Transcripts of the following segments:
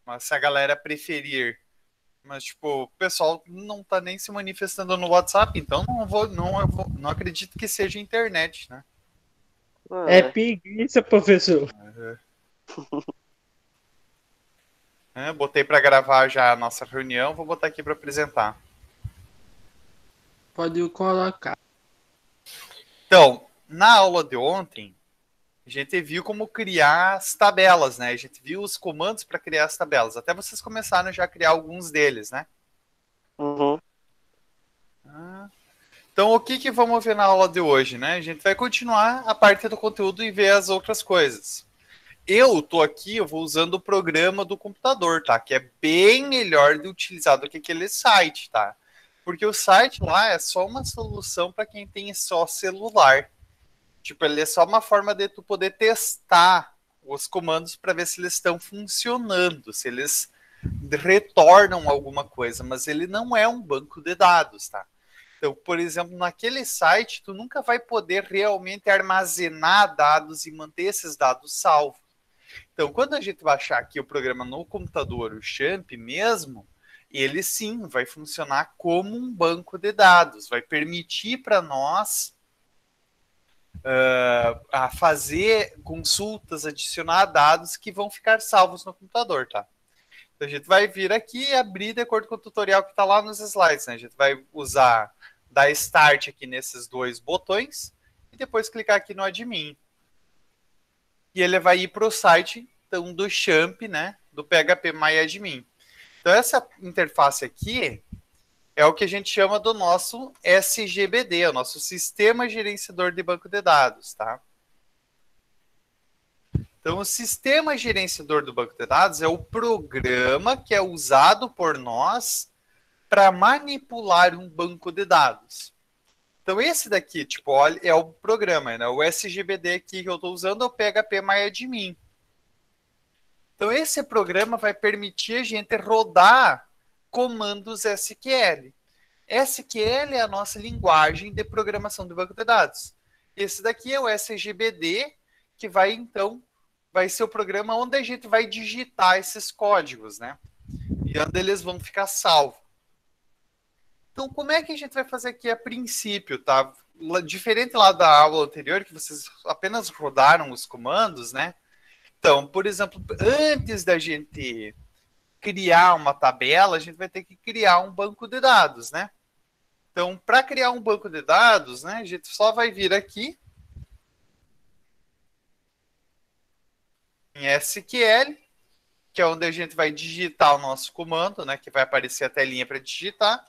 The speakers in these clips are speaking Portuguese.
Mas se a galera preferir. Mas, tipo, o pessoal não tá nem se manifestando no WhatsApp, então não acredito que seja internet, né? É É. preguiça, professor. Botei para gravar já a nossa reunião, vou botar aqui para apresentar. Pode colocar. Então, na aula de ontem, a gente viu como criar as tabelas, né? A gente viu os comandos para criar as tabelas. Até vocês começaram já a criar alguns deles, né? Uhum. Então, o que vamos ver na aula de hoje, né? A gente vai continuar a parte do conteúdo e ver as outras coisas. Eu tô aqui, eu vou usando o programa do computador, tá? Que é bem melhor de utilizar do que aquele site, tá? Porque o site lá é só uma solução para quem tem só celular. Tipo, ele é só uma forma de tu poder testar os comandos para ver se eles estão funcionando, se eles retornam alguma coisa, mas ele não é um banco de dados, tá? Então, por exemplo, naquele site, tu nunca vai poder realmente armazenar dados e manter esses dados salvos. Então, quando a gente baixar aqui o programa no computador, o Champ mesmo, ele sim vai funcionar como um banco de dados, vai permitir para nós a fazer consultas, adicionar dados que vão ficar salvos no computador, tá? Então, a gente vai vir aqui e abrir de acordo com o tutorial que está lá nos slides, né? A gente vai usar dar Start aqui nesses dois botões e depois clicar aqui no Admin. E ele vai ir para o site então, do Champ, né? Do PHPMyAdmin. Então, essa interface aqui é o que a gente chama do nosso SGBD, o nosso Sistema Gerenciador de Banco de Dados, tá? Então, o Sistema Gerenciador do Banco de Dados é o programa que é usado por nós para manipular um banco de dados. Então, esse daqui, tipo, olha, é o programa, né? O SGBD aqui que eu estou usando é o PHPMyAdmin. Então, esse programa vai permitir a gente rodar comandos SQL. SQL é a nossa linguagem de programação do banco de dados. Esse daqui é o SGBD, que vai, então, vai ser o programa onde a gente vai digitar esses códigos, né? E onde eles vão ficar salvos. Então, como é que a gente vai fazer aqui a princípio, tá? Diferente lá da aula anterior, que vocês apenas rodaram os comandos, né? Então, por exemplo, antes da gente criar uma tabela, a gente vai ter que criar um banco de dados, né? Então, para criar um banco de dados, né, a gente só vai vir aqui em SQL, que é onde a gente vai digitar o nosso comando, né, que vai aparecer a telinha para digitar.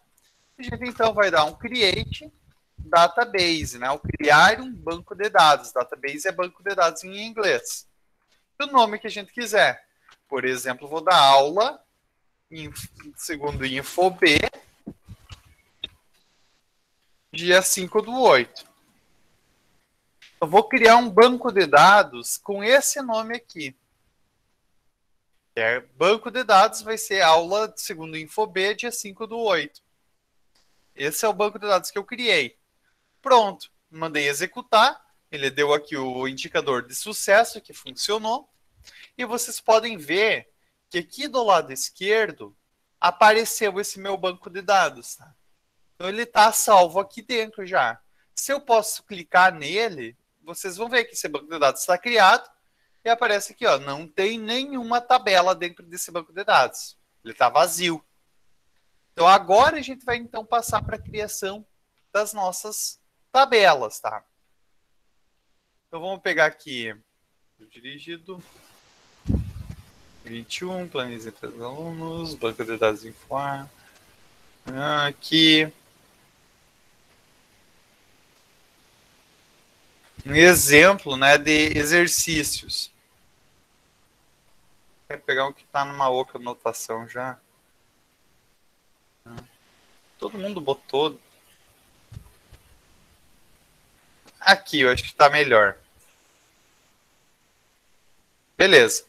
A gente então vai dar um create database, né, o criar um banco de dados. Database é banco de dados em inglês. O nome que a gente quiser. Por exemplo, vou dar aula segundo InfoB, dia 5/8. Eu vou criar um banco de dados com esse nome aqui. Banco de dados vai ser aula segundo InfoB, dia 5/8. Esse é o banco de dados que eu criei. Pronto, mandei executar. Ele deu aqui o indicador de sucesso que funcionou. E vocês podem ver que aqui do lado esquerdo apareceu esse meu banco de dados. Tá? Então ele está salvo aqui dentro já. Se eu posso clicar nele, vocês vão ver que esse banco de dados está criado e aparece aqui, ó, não tem nenhuma tabela dentro desse banco de dados. Ele está vazio. Então agora a gente vai então passar para a criação das nossas tabelas, tá? Então vamos pegar aqui dirigido 21, planos entre os alunos, banco de dados Infoar. Aqui um exemplo, né, de exercícios. Quero pegar um que está numa outra anotação já. Todo mundo botou. Aqui, eu acho que está melhor. Beleza.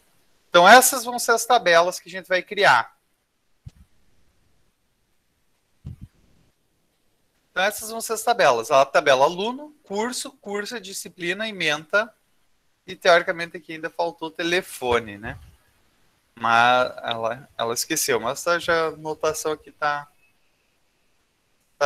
Então, essas vão ser as tabelas que a gente vai criar. Então, essas vão ser as tabelas. A tabela aluno, curso, curso, disciplina, ementa. E, teoricamente, aqui ainda faltou telefone, né? Mas ela esqueceu, mas já a anotação aqui tá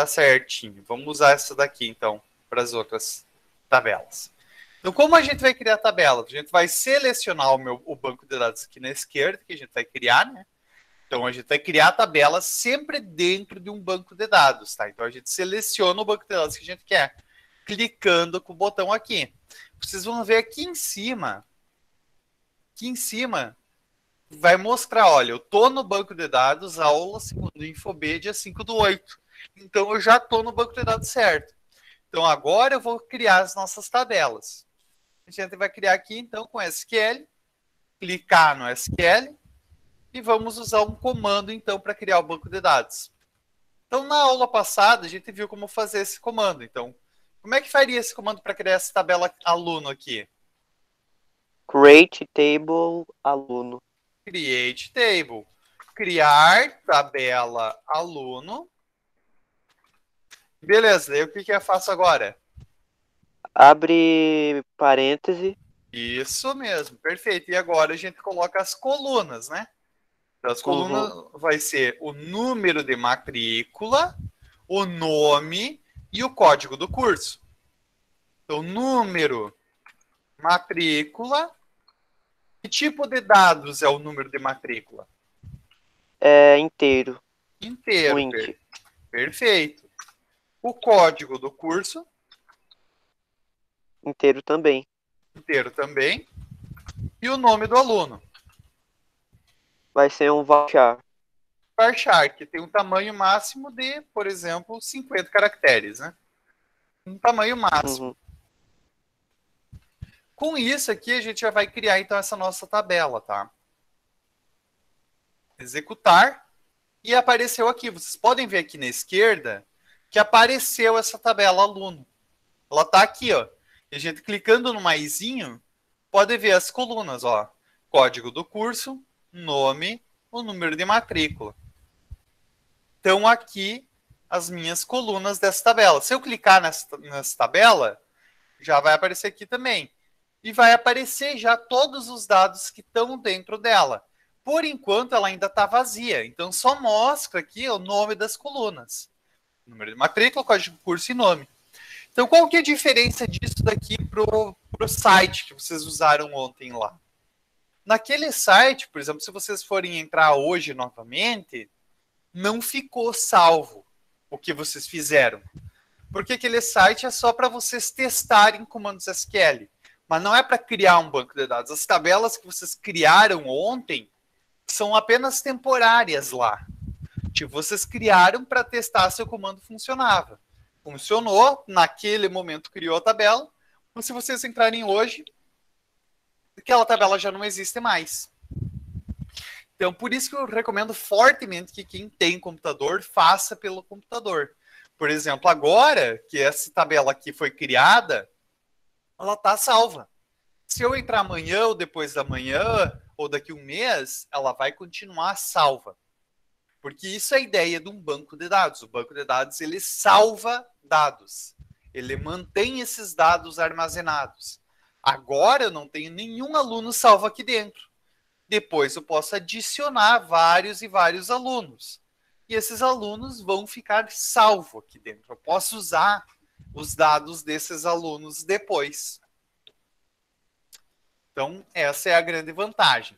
certinho. Vamos usar essa daqui, então, para as outras tabelas. Então, como a gente vai criar tabela? A gente vai selecionar o banco de dados aqui na esquerda, que a gente vai criar, né? Então, a gente vai criar a tabela sempre dentro de um banco de dados, tá? Então, a gente seleciona o banco de dados que a gente quer, clicando com o botão aqui. Vocês vão ver aqui em cima, vai mostrar, olha, eu tô no banco de dados, aula segundo InfoB, dia 5/8. Então, eu já tô no banco de dados certo. Então, agora eu vou criar as nossas tabelas. A gente vai criar aqui, então, com SQL, clicar no SQL, e vamos usar um comando, então, para criar o banco de dados. Então, na aula passada, a gente viu como fazer esse comando. Então, como é que faria esse comando para criar essa tabela aluno aqui? Create table aluno. Create table. Criar tabela aluno. Beleza, daí o que eu faço agora? Abre parêntese. Isso mesmo, perfeito. E agora a gente coloca as colunas, né? Então, as colunas vai ser o número de matrícula, o nome e o código do curso. Então, número, matrícula. Que tipo de dados é o número de matrícula? É inteiro. Inteiro. Perfeito. O código do curso? Inteiro também. Inteiro também. E o nome do aluno? Vai ser um varchar. Varchar, que tem um tamanho máximo de, por exemplo, 50 caracteres, né? Um tamanho máximo. Com isso aqui, a gente já vai criar, então, essa nossa tabela, tá? Executar. E apareceu aqui. Vocês podem ver aqui na esquerda que apareceu essa tabela aluno. Ela tá aqui, ó. E a gente clicando no maisinho, pode ver as colunas, ó. Código do curso, nome, o número de matrícula. Então, aqui, as minhas colunas dessa tabela. Se eu clicar nessa tabela, já vai aparecer aqui também. E vai aparecer já todos os dados que estão dentro dela. Por enquanto, ela ainda está vazia. Então, só mostra aqui o nome das colunas. Número de matrícula, código do curso e nome. Então, qual que é a diferença disso daqui pro site que vocês usaram ontem lá? Naquele site, por exemplo, se vocês forem entrar hoje novamente, não ficou salvo o que vocês fizeram. Porque aquele site é só para vocês testarem comandos SQL. Mas não é para criar um banco de dados. As tabelas que vocês criaram ontem são apenas temporárias lá. Tipo, vocês criaram para testar se o comando funcionava. Funcionou, naquele momento criou a tabela, mas se vocês entrarem hoje, aquela tabela já não existe mais. Então, por isso que eu recomendo fortemente que quem tem computador faça pelo computador. Por exemplo, agora que essa tabela aqui foi criada, ela está salva. Se eu entrar amanhã ou depois da manhã, ou daqui a um mês, ela vai continuar salva. Porque isso é a ideia de um banco de dados. O banco de dados, ele salva dados. Ele mantém esses dados armazenados. Agora eu não tenho nenhum aluno salvo aqui dentro. Depois eu posso adicionar vários e vários alunos. E esses alunos vão ficar salvos aqui dentro. Eu posso usar os dados desses alunos depois. Então, essa é a grande vantagem.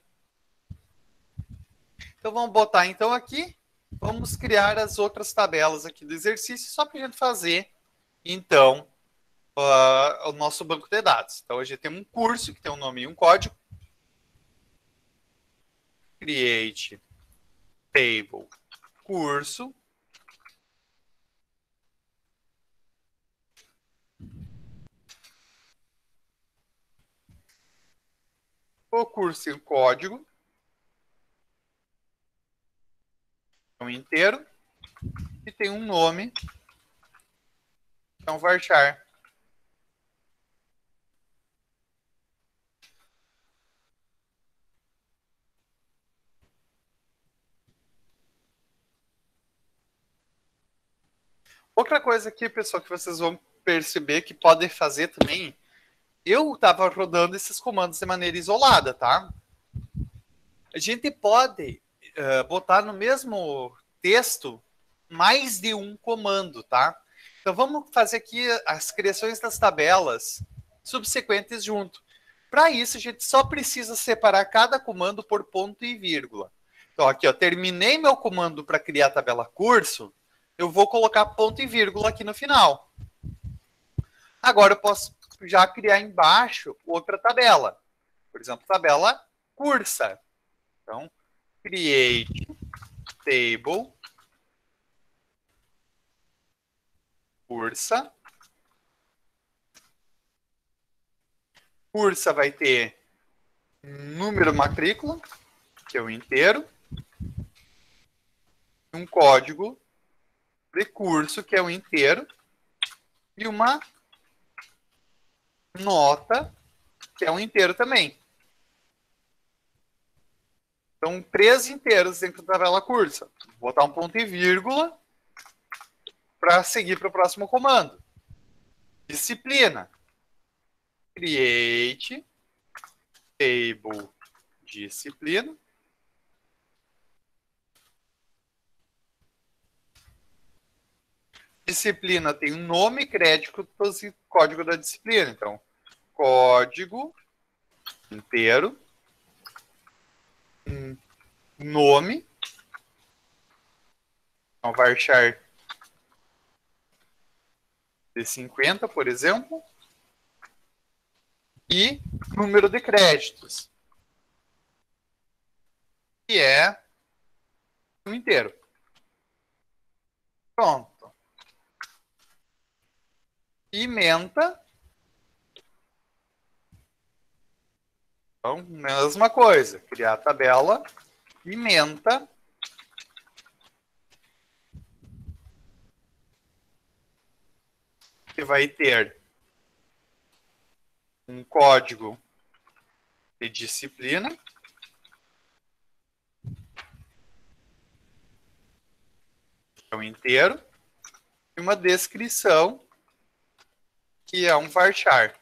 Então, vamos botar então aqui. Vamos criar as outras tabelas aqui do exercício, só para a gente fazer, então, o nosso banco de dados. Então, a gente tem um curso que tem um nome e um código. Create table curso. O curso e o código. Inteiro. E tem um nome. Então, varchar. Outra coisa aqui, pessoal, que vocês vão perceber que podem fazer também, eu estava rodando esses comandos de maneira isolada, tá? A gente pode botar no mesmo texto mais de um comando, tá? Então vamos fazer aqui as criações das tabelas subsequentes junto. Para isso, a gente só precisa separar cada comando por ponto e vírgula. Então, aqui, ó, terminei meu comando para criar a tabela curso, eu vou colocar ponto e vírgula aqui no final. Agora eu posso já criar embaixo outra tabela. Por exemplo, tabela cursa. Então, create table cursa. Cursa vai ter número matrícula, que é o inteiro, um código de curso, que é o inteiro, e uma nota, que é um inteiro também. Então, 3 inteiros dentro da tabela cursa. Vou botar um ponto e vírgula para seguir para o próximo comando. Disciplina. Create table disciplina. Disciplina tem um nome, crédito e código da disciplina. Então, código inteiro, nome, então, varchar de 50, por exemplo, e número de créditos, que é o inteiro. Pronto. Ementa. Então, mesma coisa. Criar a tabela. Ementa. Que vai ter um código de disciplina. Então, inteiro. E uma descrição, que é um varchar.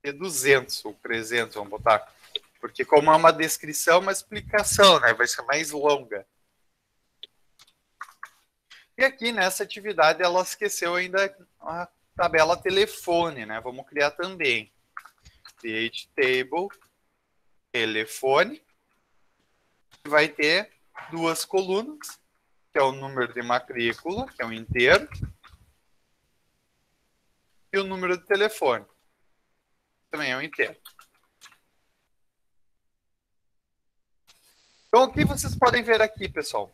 De 200 ou 300, vamos botar. Porque como é uma descrição, uma explicação, né? Vai ser mais longa. E aqui, nessa atividade, ela esqueceu ainda a tabela telefone, né? Vamos criar também. Create table telefone. Vai ter 2 colunas, que é o número de matrícula, que é um inteiro, e o número de telefone, também é um inteiro. Então, o que vocês podem ver aqui, pessoal?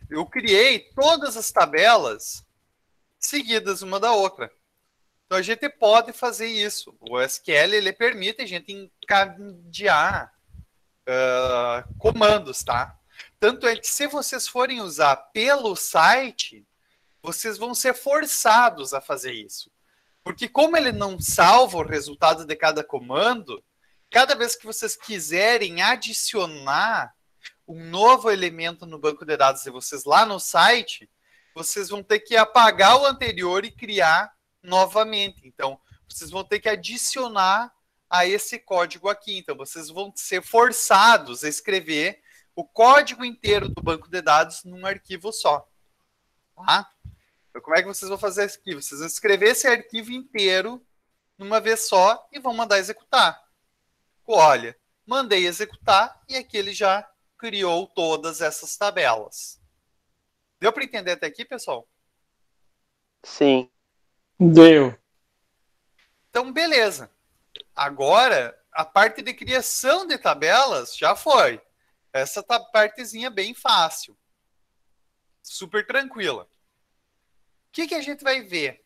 Eu criei todas as tabelas seguidas uma da outra. Então, a gente pode fazer isso. O SQL, ele permite a gente encadear comandos, tá? Tanto é que se vocês forem usar pelo site, vocês vão ser forçados a fazer isso. Porque como ele não salva o resultado de cada comando, cada vez que vocês quiserem adicionar um novo elemento no banco de dados de vocês lá no site, vocês vão ter que apagar o anterior e criar novamente. Então, vocês vão ter que adicionar a esse código aqui. Então, vocês vão ser forçados a escrever o código inteiro do banco de dados num arquivo só. Tá? Então, como é que vocês vão fazer isso aqui? Vocês vão escrever esse arquivo inteiro numa vez só e vão mandar executar. Olha, mandei executar e aqui ele já criou todas essas tabelas. Deu para entender até aqui, pessoal? Sim. Deu. Então, beleza. Agora, a parte de criação de tabelas já foi. Essa partezinha bem fácil. Super tranquila. O que a gente vai ver?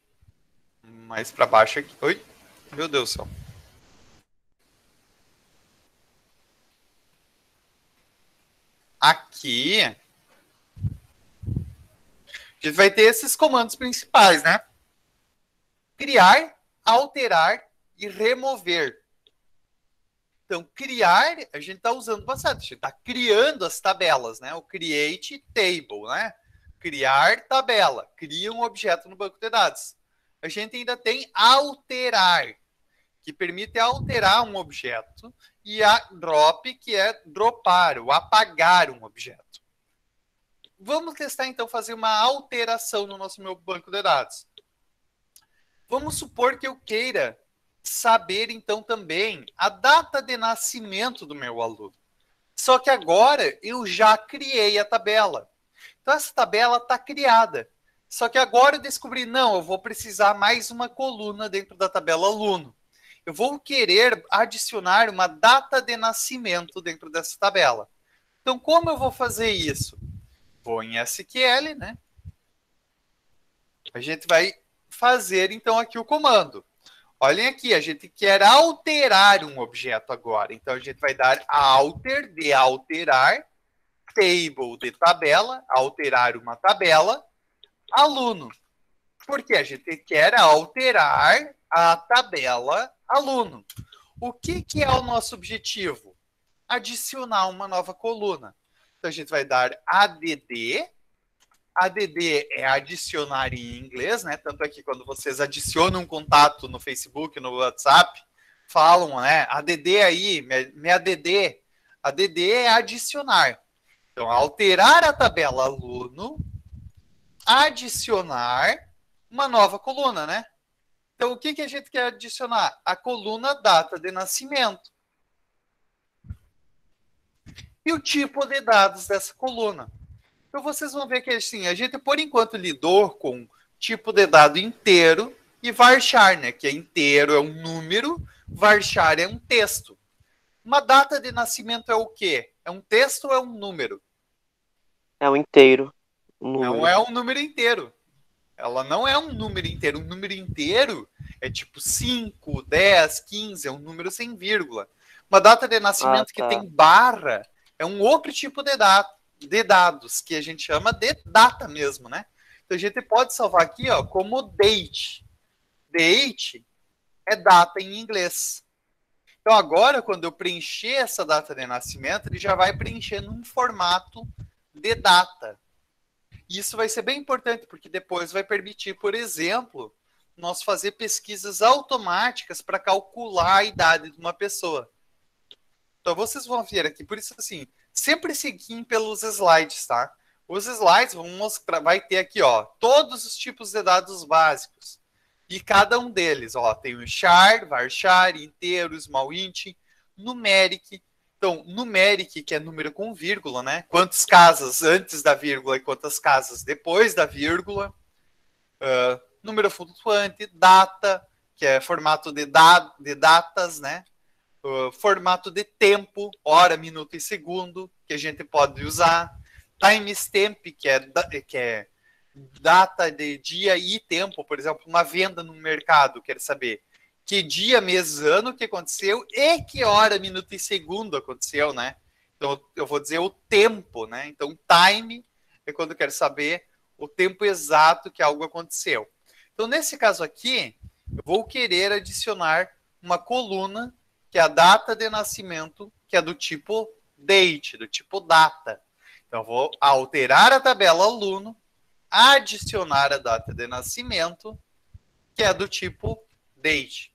Mais para baixo aqui. Oi? Meu Deus do céu. Aqui, a gente vai ter esses comandos principais, né? Criar, alterar e remover. Então, criar, a gente está usando bastante. A gente está criando as tabelas, né? O create table, né? Criar tabela. Cria um objeto no banco de dados. A gente ainda tem alterar. que permite alterar um objeto, e a drop, que é dropar, ou apagar um objeto. Vamos testar, então, fazer uma alteração no nosso meu banco de dados. Vamos supor que eu queira saber, então, também a data de nascimento do meu aluno. Só que agora eu já criei a tabela. Então, essa tabela está criada. Só que agora eu descobri, não, eu vou precisar mais uma coluna dentro da tabela aluno. Eu vou querer adicionar uma data de nascimento dentro dessa tabela. Então, como eu vou fazer isso? Vou em SQL, né? A gente vai fazer, então, aqui o comando. Olhem aqui, a gente quer alterar um objeto agora. Então, a gente vai dar alter, de alterar, table, de tabela, alterar uma tabela, aluno. Porque a gente quer alterar a tabela aluno. O que é o nosso objetivo? Adicionar uma nova coluna. Então, a gente vai dar add. Add é adicionar em inglês, né? Tanto é que quando vocês adicionam um contato no Facebook, no WhatsApp, falam, né? Add aí, me add. Add é adicionar. Então, alterar a tabela aluno, adicionar uma nova coluna, né? Então, o que a gente quer adicionar? A coluna data de nascimento. E o tipo de dados dessa coluna. Então, vocês vão ver que assim, a gente, por enquanto, lidou com tipo de dado inteiro e varchar, né? Que é inteiro, é um número, varchar é um texto. Uma data de nascimento é o quê? É um texto ou é um número? É um inteiro. Não é um número inteiro. Ela não é um número inteiro. Um número inteiro é tipo 5, 10, 15, é um número sem vírgula. Uma data de nascimento que tem barra é um outro tipo de dados, que a gente chama de data mesmo, né? Então a gente pode salvar aqui, ó, como date. Date é data em inglês. Então agora, quando eu preencher essa data de nascimento, ele já vai preencher num formato de data. Isso vai ser bem importante, porque depois vai permitir, por exemplo, nós fazer pesquisas automáticas para calcular a idade de uma pessoa. Então vocês vão ver aqui, por isso assim, sempre seguindo pelos slides, tá? Os slides vão mostrar, vai ter aqui, ó, todos os tipos de dados básicos. E cada um deles, ó, tem o char, varchar, inteiro, small int, numeric. Então, numeric, que é número com vírgula, né? Quantas casas antes da vírgula e quantas casas depois da vírgula. Número flutuante, data, que é formato de datas, né? Formato de tempo, hora, minuto e segundo, que a gente pode usar. Timestamp, que é data de dia e tempo. Por exemplo, uma venda no mercado, quer saber que dia, mês, ano que aconteceu e que hora, minuto e segundo aconteceu, né? Então, eu vou dizer o tempo, né? Então, time é quando eu quero saber o tempo exato que algo aconteceu. Então, nesse caso aqui, eu vou querer adicionar uma coluna, que é a data de nascimento, que é do tipo date, do tipo data. Então, eu vou alterar a tabela aluno, adicionar a data de nascimento, que é do tipo date.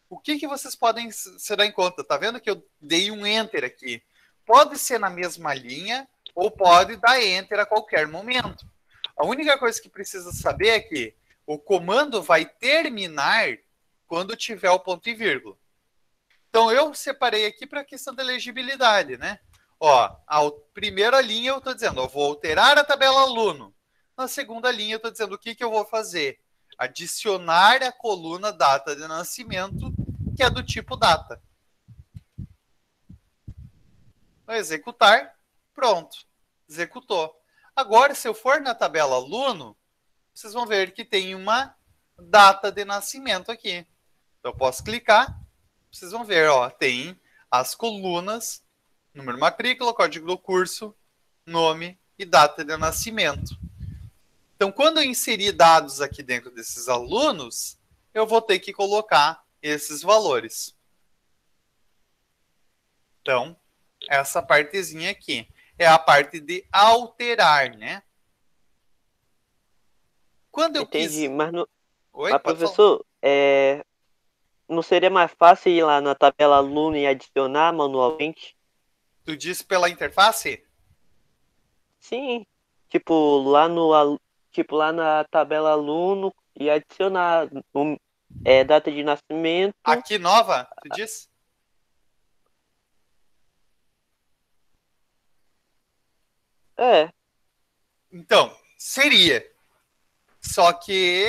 O que vocês podem se dar em conta? Tá vendo que eu dei um enter aqui? Pode ser na mesma linha ou pode dar enter a qualquer momento. A única coisa que precisa saber é que o comando vai terminar quando tiver o ponto e vírgula. Então, eu separei aqui para a questão da legibilidade, né? Ó, a primeira linha eu estou dizendo, eu vou alterar a tabela aluno. Na segunda linha eu estou dizendo o que eu vou fazer. Adicionar a coluna data de nascimento, que é do tipo data. Vou executar, pronto, executou. Agora, se eu for na tabela aluno, vocês vão ver que tem uma data de nascimento aqui. Então, eu posso clicar, vocês vão ver, ó, tem as colunas, número matrícula, código do curso, nome e data de nascimento. Então, quando eu inserir dados aqui dentro desses alunos, eu vou ter que colocar esses valores. Então, essa partezinha aqui é a parte de alterar, né? Quando eu Entendi, quis... mas, Oi, mas pode falar. professor, não seria mais fácil ir lá na tabela aluno e adicionar manualmente? Tu diz pela interface? Sim, tipo lá na tabela aluno e adicionar data de nascimento. Aqui nova, tu diz? É, Então, seria. Só que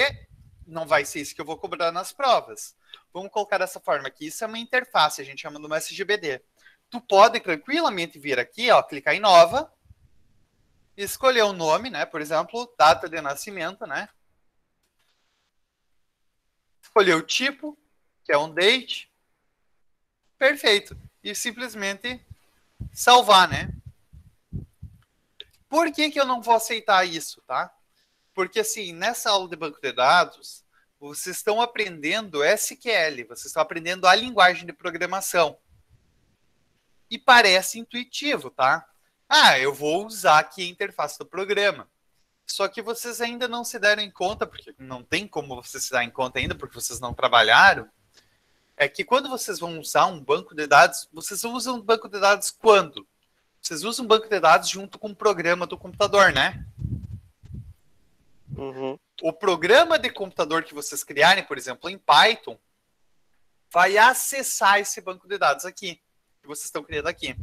não vai ser isso que eu vou cobrar nas provas. Vamos colocar dessa forma aqui. Isso é uma interface, a gente chama de uma SGBD. Tu pode tranquilamente vir aqui, ó, clicar em nova, escolher o nome, né? Por exemplo, data de nascimento, né? Escolher o tipo, que é um date. Perfeito. E simplesmente salvar, né? Por que que eu não vou aceitar isso, tá? Porque, assim, nessa aula de banco de dados, vocês estão aprendendo SQL, vocês estão aprendendo a linguagem de programação. E parece intuitivo, tá? Ah, eu vou usar aqui a interface do programa. Só que vocês ainda não se deram em conta, porque não tem como vocês se dar em conta ainda, porque vocês não trabalharam, é que quando vocês vão usar um banco de dados, vocês usam um banco de dados quando? Vocês usam um banco de dados junto com o programa do computador, né? uhum, O programa de computador que vocês criarem, por exemplo, em Python, vai acessar esse banco de dados aqui, que vocês estão criando aqui.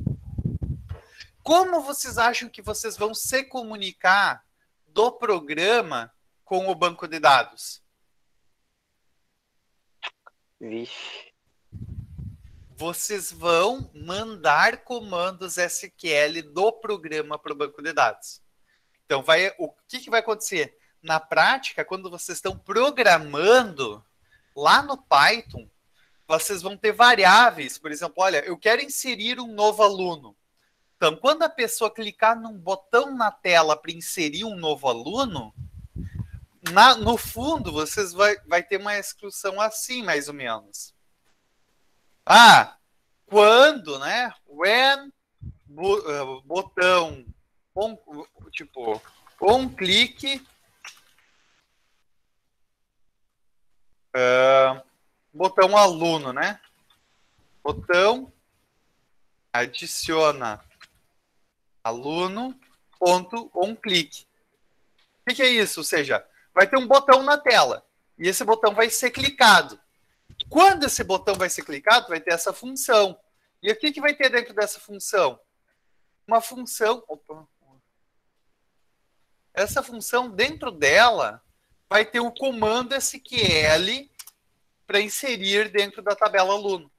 Como vocês acham que vocês vão se comunicar do programa com o banco de dados? vixe. Vocês vão mandar comandos SQL do programa para o banco de dados. Então, o que vai acontecer? Na prática, quando vocês estão programando lá no Python, vocês vão ter variáveis. Por exemplo, olha, eu quero inserir um novo aluno. Então, quando a pessoa clicar num botão na tela para inserir um novo aluno, no fundo, vocês vai ter uma instrução assim, mais ou menos. Ah, quando, né? When, botão, tipo, clique, botão aluno, né? Botão, adiciona aluno, ponto, clique. O que é isso? Ou seja, vai ter um botão na tela e esse botão vai ser clicado. Quando esse botão vai ser clicado, vai ter essa função. E o que vai ter dentro dessa função? Uma função... Opa. Essa função, dentro dela, vai ter um comando SQL para inserir dentro da tabela aluno.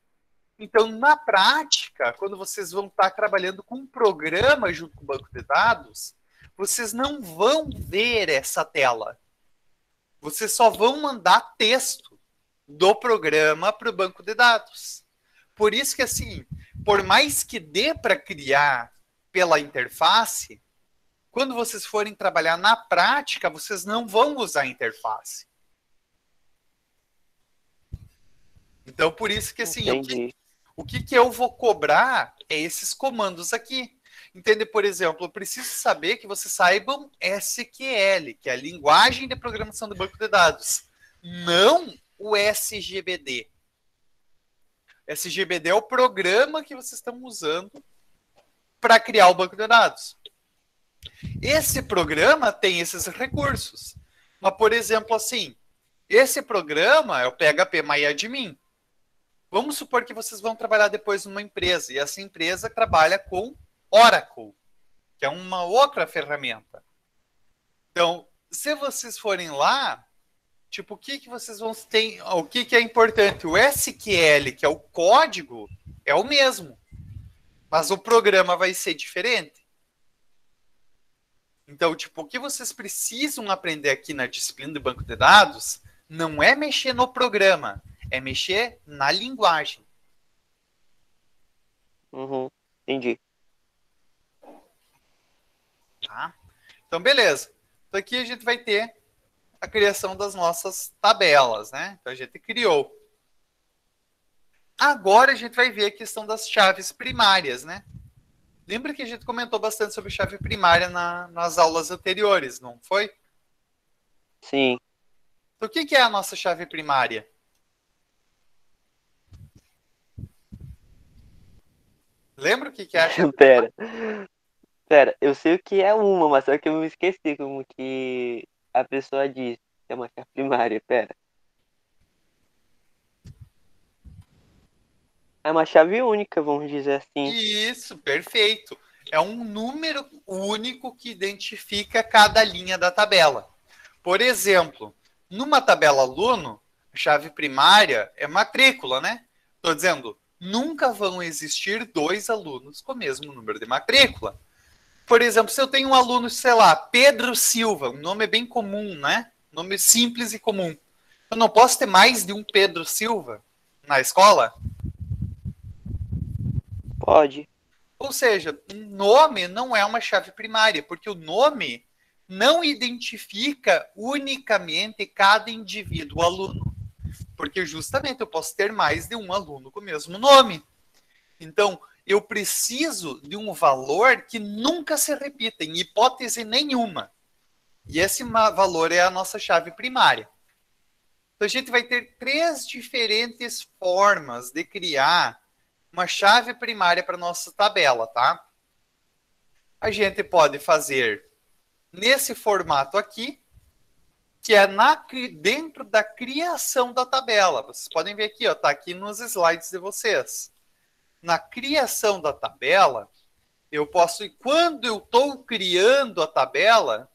Então, na prática, quando vocês vão estar trabalhando com um programa junto com o banco de dados, vocês não vão ver essa tela. Vocês só vão mandar texto do programa para o banco de dados. Por isso que, assim, por mais que dê para criar pela interface, quando vocês forem trabalhar na prática, vocês não vão usar a interface. Então, por isso que, assim, o que eu vou cobrar é esses comandos aqui. Entende? Por exemplo, eu preciso saber que vocês saibam SQL, que é a linguagem de programação do banco de dados, não o SGBD. SGBD é o programa que vocês estão usando para criar o banco de dados. Esse programa tem esses recursos. Mas, por exemplo, assim, esse programa é o PHP MyAdmin. Vamos supor que vocês vão trabalhar depois numa empresa, e essa empresa trabalha com Oracle, que é uma outra ferramenta. Então, se vocês forem lá, tipo, o que vocês vão ter? O que é importante? O SQL, que é o código, é o mesmo, mas o programa vai ser diferente. Então, tipo, o que vocês precisam aprender aqui na disciplina de banco de dados não é mexer no programa, é mexer na linguagem. Uhum, entendi. Tá? Então, beleza. Então, aqui a gente vai ter a criação das nossas tabelas, né? Então, a gente criou. Agora, a gente vai ver a questão das chaves primárias, né? Lembra que a gente comentou bastante sobre chave primária nas aulas anteriores, não foi? Sim. Então, o que é a nossa chave primária? Lembra o que é a chave Pera, pera, eu sei o que é uma, mas só que eu me esqueci como que a pessoa diz que é uma chave primária, pera. É uma chave única, vamos dizer assim. Isso, perfeito. É um número único que identifica cada linha da tabela. Por exemplo, numa tabela aluno, a chave primária é matrícula, né? Estou dizendo, nunca vão existir dois alunos com o mesmo número de matrícula. Por exemplo, se eu tenho um aluno, sei lá, Pedro Silva, um nome bem comum, né? Nome simples e comum. Eu não posso ter mais de um Pedro Silva na escola? Pode. Ou seja, um nome não é uma chave primária, porque o nome não identifica unicamente cada indivíduo aluno. Porque justamente eu posso ter mais de um aluno com o mesmo nome. Então, eu preciso de um valor que nunca se repita, em hipótese nenhuma. E esse valor é a nossa chave primária. Então, a gente vai ter 3 diferentes formas de criar uma chave primária para nossa tabela, tá? A gente pode fazer nesse formato aqui, que é dentro da criação da tabela. Vocês podem ver aqui, ó, tá aqui nos slides de vocês. Na criação da tabela, eu posso, quando eu estou criando a tabela,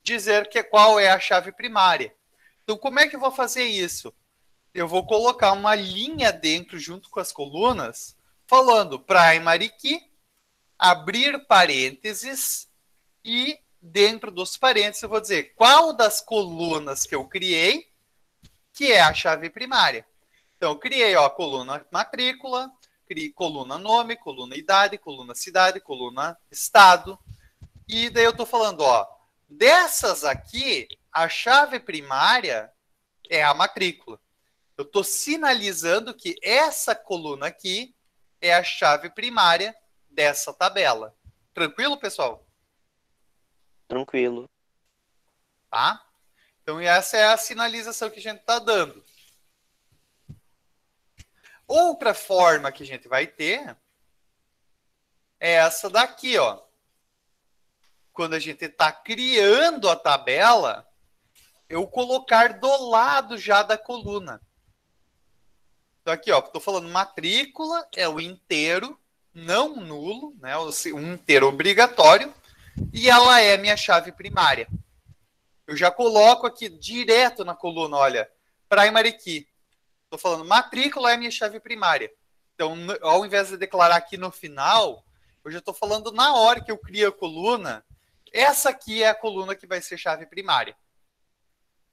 dizer qual é a chave primária. Então, como é que eu vou fazer isso? Eu vou colocar uma linha dentro, junto com as colunas, falando primary key, abrir parênteses, e dentro dos parênteses eu vou dizer qual das colunas que eu criei que é a chave primária. Então, eu criei a coluna matrícula, coluna nome, coluna idade, coluna cidade, coluna estado. E daí eu estou falando, ó, dessas aqui, a chave primária é a matrícula. Eu estou sinalizando que essa coluna aqui é a chave primária dessa tabela. Tranquilo, pessoal? Tranquilo. Tá? Então, essa é a sinalização que a gente está dando. Outra forma que a gente vai ter é essa daqui, ó. Quando a gente está criando a tabela, eu colocar do lado já da coluna. Então, aqui, ó, estou falando matrícula é o inteiro, não um né? Um inteiro obrigatório, e ela é minha chave primária. Eu já coloco aqui direto na coluna, olha, primary key. Estou falando matrícula é minha chave primária. Então, ao invés de declarar aqui no final, eu já estou falando na hora que eu crio a coluna, essa aqui é a coluna que vai ser chave primária.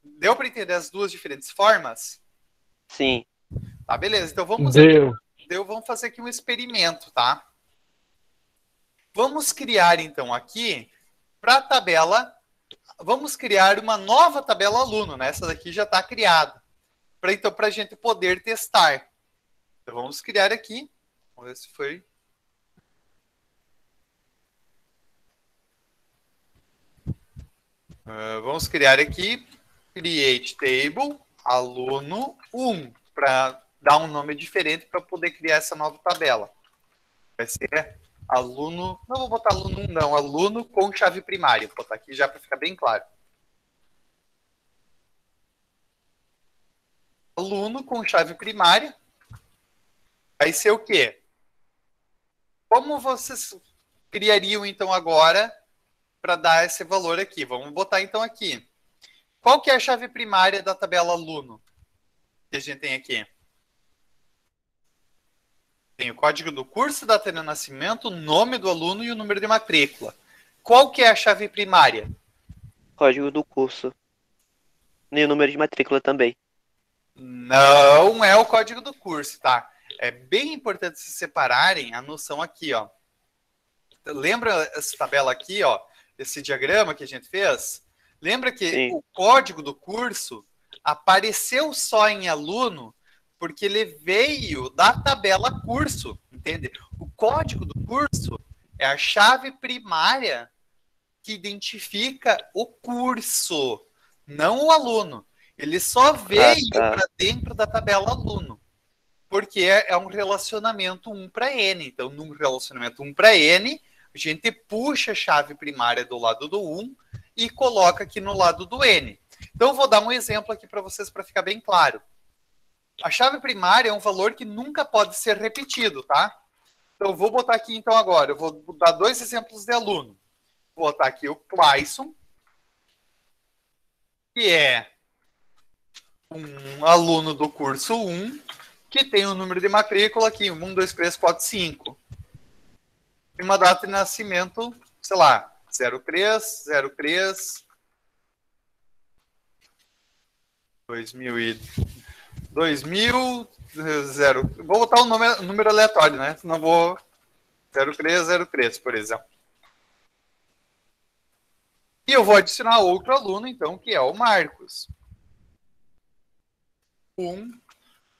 Deu para entender as duas diferentes formas? Sim. Tá, beleza. Então vamos fazer aqui um experimento, tá? Vamos criar então aqui para a tabela, vamos criar uma nova tabela aluno, né? Essa daqui já está criada. Então, para a gente poder testar. Então, vamos criar aqui. Vamos ver se foi. Vamos criar aqui create table aluno 1 para dar um nome diferente para poder criar essa nova tabela. Vai ser aluno, não vou botar aluno 1 não, aluno com chave primária. Vou botar aqui já para ficar bem claro. Aluno com chave primária vai ser o quê? Como vocês criariam então agora para dar esse valor aqui? Vamos botar então aqui. Qual que é a chave primária da tabela aluno que a gente tem aqui? Tem o código do curso, data de nascimento, o nome do aluno e o número de matrícula. Qual que é a chave primária? Código do curso. E o número de matrícula também. Não é o código do curso, tá? É bem importante se separarem a noção aqui, ó. Lembra essa tabela aqui, ó? Esse diagrama que a gente fez? Lembra que Sim. O código do curso apareceu só em aluno porque ele veio da tabela curso, entende? O código do curso é a chave primária que identifica o curso, não o aluno. Ele só veio para dentro da tabela aluno. porque é um relacionamento 1 para n. Então, num relacionamento 1 para n, a gente puxa a chave primária do lado do 1 e coloca aqui no lado do n. Então, eu vou dar um exemplo aqui para vocês para ficar bem claro. A chave primária é um valor que nunca pode ser repetido, tá? Então, eu vou botar aqui, então, agora. Eu vou dar 2 exemplos de aluno. Vou botar aqui o Clayson, que é um aluno do curso 1, que tem um número de matrícula aqui, 1, 2, 3, 4, 5. E uma data de nascimento, sei lá, 03, 03, 2000, vou botar um número aleatório, né? Senão vou 0303, por exemplo. E eu vou adicionar outro aluno, então, que é o Marcos. 1,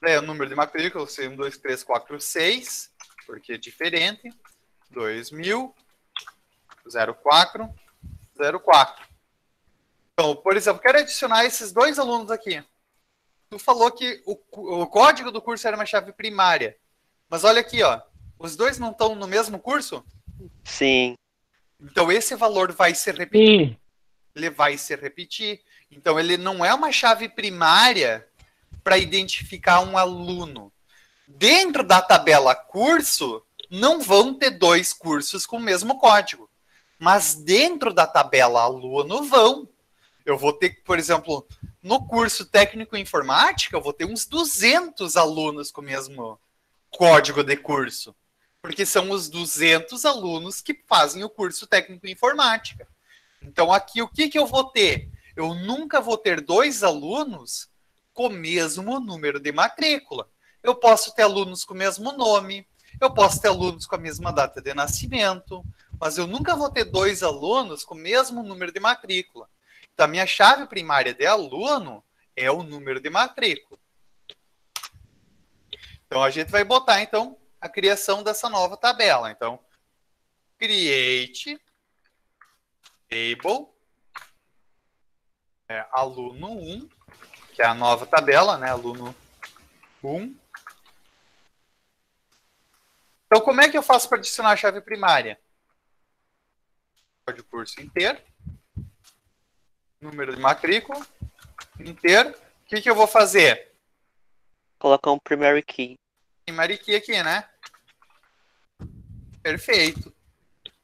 é o número de matrícula, 1, 2, 3, 4, 6, porque é diferente. 2000, 04, 04. Então, por exemplo, quero adicionar esses 2 alunos aqui. Tu falou que o código do curso era uma chave primária. Mas olha aqui, ó. Os 2 não estão no mesmo curso? Sim. Então, esse valor vai se repetir. Sim. Ele vai se repetir. Então, ele não é uma chave primária para identificar um aluno. Dentro da tabela curso, não vão ter 2 cursos com o mesmo código. Mas dentro da tabela aluno, vão. Eu vou ter, por exemplo, no curso técnico em informática, eu vou ter uns 200 alunos com o mesmo código de curso. Porque são os 200 alunos que fazem o curso técnico em informática. Então, aqui, o que eu vou ter? Eu nunca vou ter 2 alunos com o mesmo número de matrícula. Eu posso ter alunos com o mesmo nome, eu posso ter alunos com a mesma data de nascimento, mas eu nunca vou ter 2 alunos com o mesmo número de matrícula. Então, a minha chave primária de aluno é o número de matrícula. Então, a gente vai botar, então, a criação dessa nova tabela. Então, create table aluno 1, que é a nova tabela, né? Aluno 1. Então, como é que eu faço para adicionar a chave primária? Código curso inteiro. Número de matrícula. Inteiro. O que eu vou fazer? Colocar um primary key. Primary key aqui, né? Perfeito.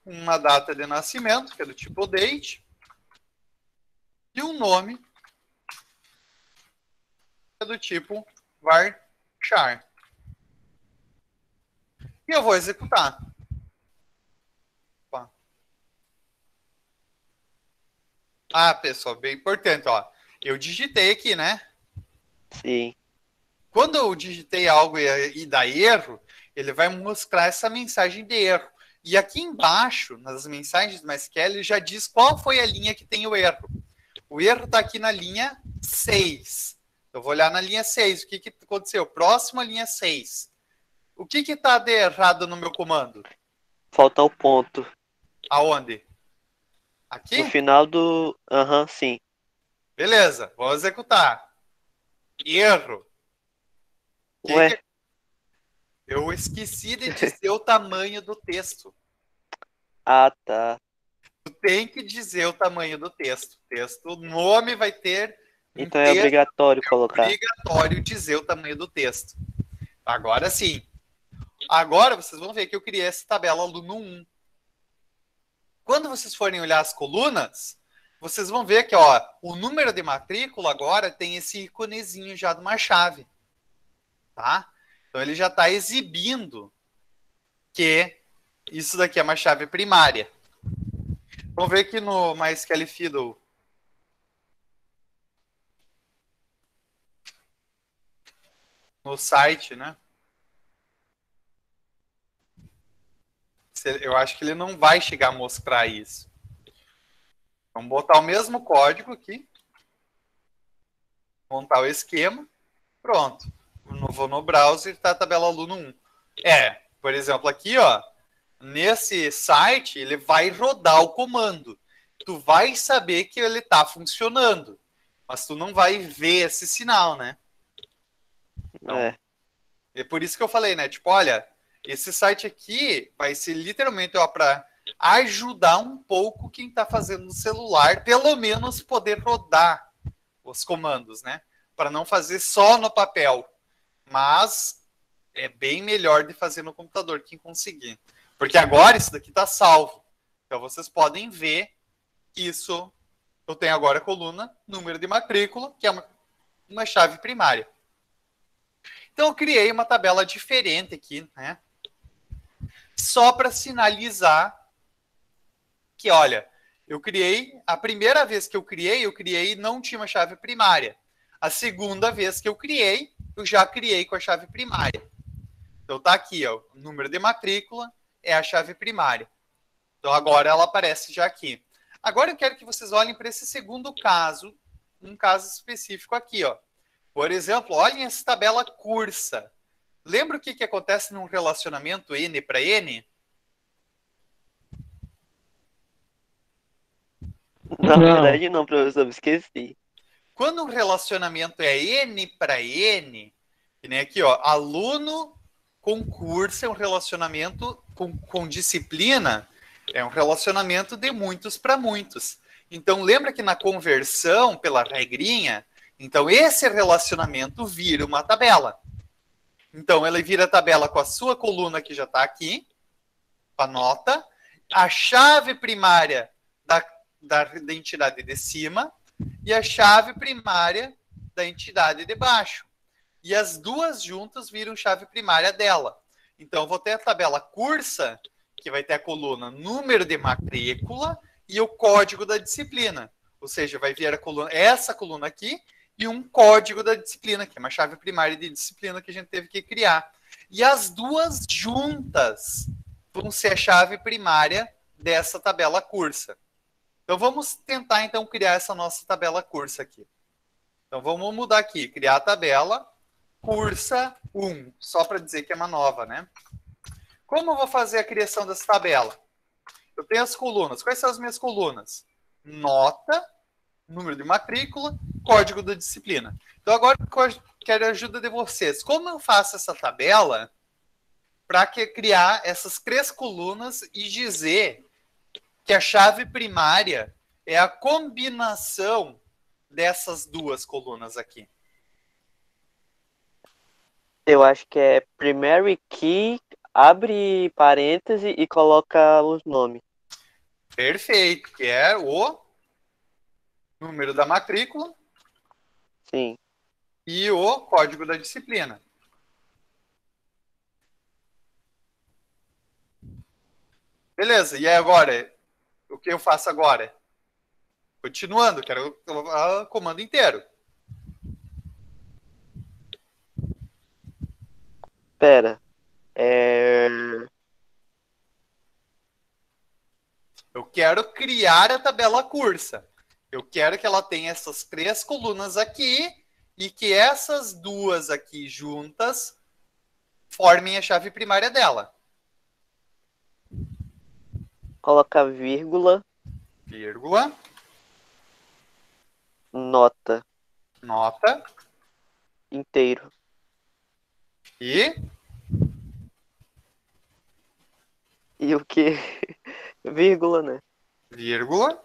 Uma data de nascimento, que é do tipo date. E um nome, que é do tipo varchar. E eu vou executar. Opa. Ah, pessoal, bem importante, ó. Eu digitei aqui, né? Sim. Quando eu digitei algo e dá erro, ele vai mostrar essa mensagem de erro. E aqui embaixo, nas mensagens do MySQL, ele já diz qual foi a linha que tem o erro. O erro está aqui na linha 6. Eu vou olhar na linha 6. O que aconteceu? Próximo à linha 6. O que está de errado no meu comando? Falta o ponto. Aonde? Aqui? No final do... sim. Beleza, vou executar. Erro. Ué, Eu esqueci de dizer o tamanho do texto. ah, tá. Tu tem que dizer o tamanho do texto. O nome vai ter Então é obrigatório colocar. obrigatório dizer o tamanho do texto. Agora sim. Agora vocês vão ver que eu criei essa tabela aluno 1. Quando vocês forem olhar as colunas, vocês vão ver que ó, o número de matrícula agora tem esse íconezinho já de uma chave. Tá? Então ele já está exibindo que isso daqui é uma chave primária. Vamos ver aqui no MySQL Fiddle. No site, né? Eu acho que ele não vai chegar a mostrar isso. Vamos botar o mesmo código aqui. Montar o esquema. Pronto. Vou no browser, está a tabela aluno 1. Por exemplo, aqui, ó. Nesse site, ele vai rodar o comando. Tu vai saber que ele está funcionando. Mas tu não vai ver esse sinal, né? Então, É por isso que eu falei, né? Tipo, olha, esse site aqui vai ser literalmente para ajudar um pouco quem está fazendo no celular, pelo menos poder rodar os comandos, né? Para não fazer só no papel. Mas é bem melhor de fazer no computador, quem conseguir. Porque agora isso daqui está salvo. Então vocês podem ver isso. Eu tenho agora a coluna número de matrícula, que é uma chave primária. Então eu criei uma tabela diferente aqui, né? Só para sinalizar que, olha, eu criei, a primeira vez que eu criei e não tinha uma chave primária. A segunda vez que eu já criei com a chave primária. Então tá aqui, ó, o número de matrícula é a chave primária. Então agora ela aparece já aqui. Agora eu quero que vocês olhem para esse segundo caso, um caso específico aqui, ó. Por exemplo, olhem essa tabela cursa. Lembra o que acontece num relacionamento N para N? Na verdade não, professor, eu esqueci. Quando um relacionamento é N para N, que nem aqui, ó, aluno com curso é um relacionamento com disciplina, é um relacionamento de muitos para muitos. Então, lembra que na conversão, pela regrinha, então esse relacionamento vira uma tabela. Então, ela vira a tabela com a sua coluna que já está aqui, a nota, a chave primária da entidade de cima e a chave primária da entidade de baixo. E as duas juntas viram chave primária dela. Então, eu vou ter a tabela cursa, que vai ter a coluna número de matrícula e o código da disciplina. Ou seja, vai vir a coluna, essa coluna aqui e um código da disciplina, que é uma chave primária de disciplina que a gente teve que criar. E as duas juntas vão ser a chave primária dessa tabela cursa. Então, vamos tentar, então, criar essa nossa tabela cursa aqui. Então, vamos mudar aqui, criar a tabela cursa 1, só para dizer que é uma nova, né? Como eu vou fazer a criação dessa tabela? Eu tenho as colunas. Quais são as minhas colunas? Nota, número de matrícula, código da disciplina. Então, agora eu quero a ajuda de vocês. Como eu faço essa tabela para criar essas 3 colunas e dizer que a chave primária é a combinação dessas 2 colunas aqui? Eu acho que é primary key, abre parêntese e coloca os nomes. Perfeito, que é o número da matrícula. Sim. E o código da disciplina. Beleza, e aí agora, o que eu faço agora? Continuando, quero o comando inteiro. Pera. Eu quero criar a tabela cursa. Eu quero que ela tenha essas 3 colunas aqui e que essas 2 aqui juntas formem a chave primária dela. Coloca vírgula. Vírgula. Nota. Nota. Inteiro. E o que? Vírgula, né? vírgula.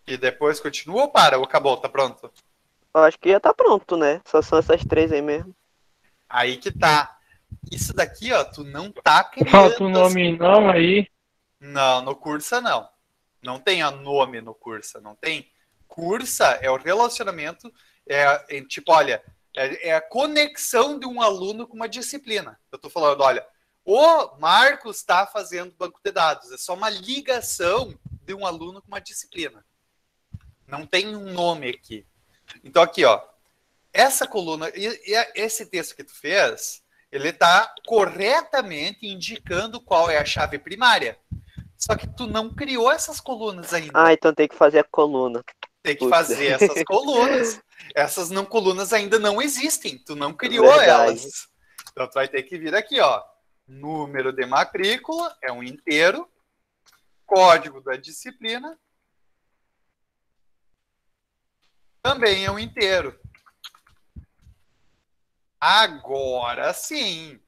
E depois continua ou para? Ou acabou? Tá pronto? Eu acho que já tá pronto, né? Só são essas 3 aí mesmo. Aí que tá. Isso daqui, ó, tu não tá criando... Falta o nome não aí. Não, no Cursa não. Não tem nome no Cursa, não tem. Cursa é o relacionamento, tipo, olha, é a conexão de um aluno com uma disciplina. Eu tô falando, olha, o Marcos está fazendo banco de dados. É só uma ligação de um aluno com uma disciplina. Não tem um nome aqui. Então aqui, ó, essa coluna, esse texto que tu fez, ele está corretamente indicando qual é a chave primária. Só que tu não criou essas colunas ainda. Ah, então tem que fazer a coluna. Tem que fazer essas colunas. Essas colunas ainda não existem. Tu não criou elas. Então tu vai ter que vir aqui, ó. Número de matrícula é um inteiro. Código da disciplina também é um inteiro. Agora sim.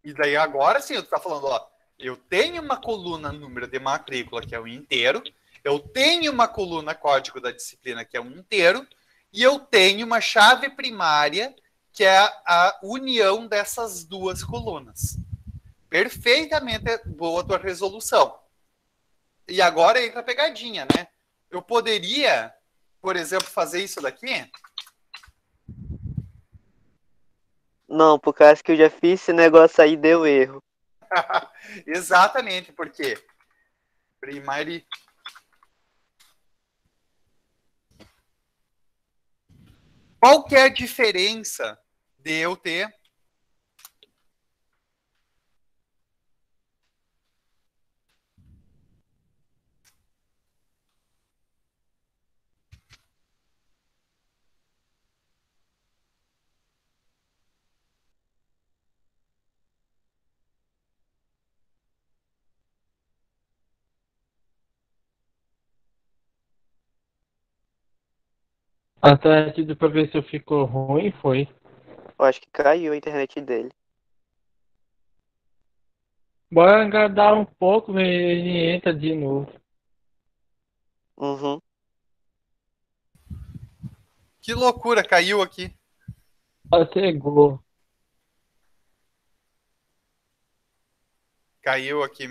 E daí agora sim, tu tá falando, ó, eu tenho uma coluna número de matrícula, que é um inteiro, eu tenho uma coluna código da disciplina, que é um inteiro, e eu tenho uma chave primária, que é a união dessas duas colunas. Perfeitamente boa a tua resolução. E agora entra a pegadinha, né? Eu poderia, por exemplo, fazer isso daqui? Não, por causa que eu já fiz esse negócio aí, deu erro. Exatamente, porque primário. Qual que é a diferença de eu ter Atrás de pra ver se ficou ruim, foi. Eu acho que caiu a internet dele. Bora agradar um pouco, ver ele entra de novo. Uhum. que loucura, caiu aqui. Chegou. Caiu aqui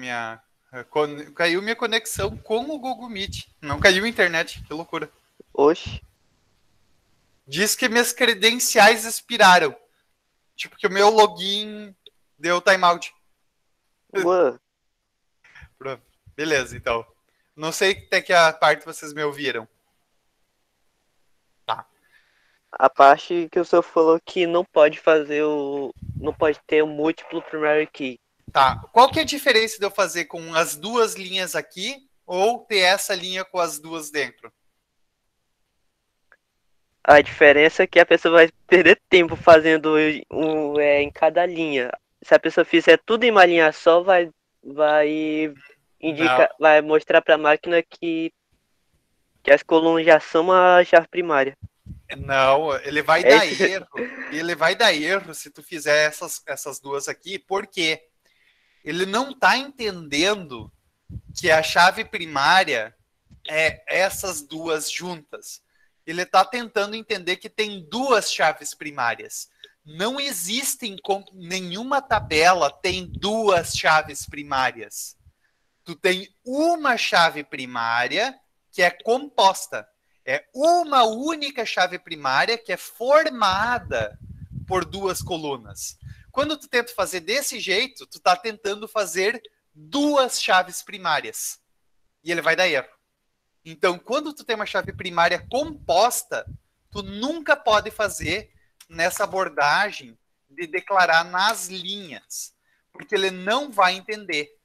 caiu minha conexão com o Google Meet. Não caiu a internet, que loucura. Oxe. Diz que minhas credenciais expiraram. Tipo que o meu login deu timeout. Ué. Beleza, então. Não sei até que a parte vocês me ouviram. Tá. A parte que o senhor falou que não pode fazer o. Não pode ter o múltiplo primary key. Tá. Qual que é a diferença de eu fazer com as duas linhas aqui ou ter essa linha com as duas dentro? A diferença é que a pessoa vai perder tempo fazendo em cada linha. Se a pessoa fizer tudo em uma linha só, Não. vai mostrar para a máquina que as colunas já são a chave primária. Não, ele vai É dar isso. erro. Ele vai dar erro se tu fizer essas duas aqui, porque ele não está entendendo que a chave primária é essas duas juntas. Ele está tentando entender que tem duas chaves primárias. Não existem nenhuma tabela tem duas chaves primárias. Tu tem uma chave primária que é composta. É uma única chave primária que é formada por duas colunas. Quando tu tenta fazer desse jeito, tu está tentando fazer duas chaves primárias. E ele vai dar erro. Então, quando tu tem uma chave primária composta, tu nunca pode fazer nessa abordagem de declarar nas linhas, porque ele não vai entender.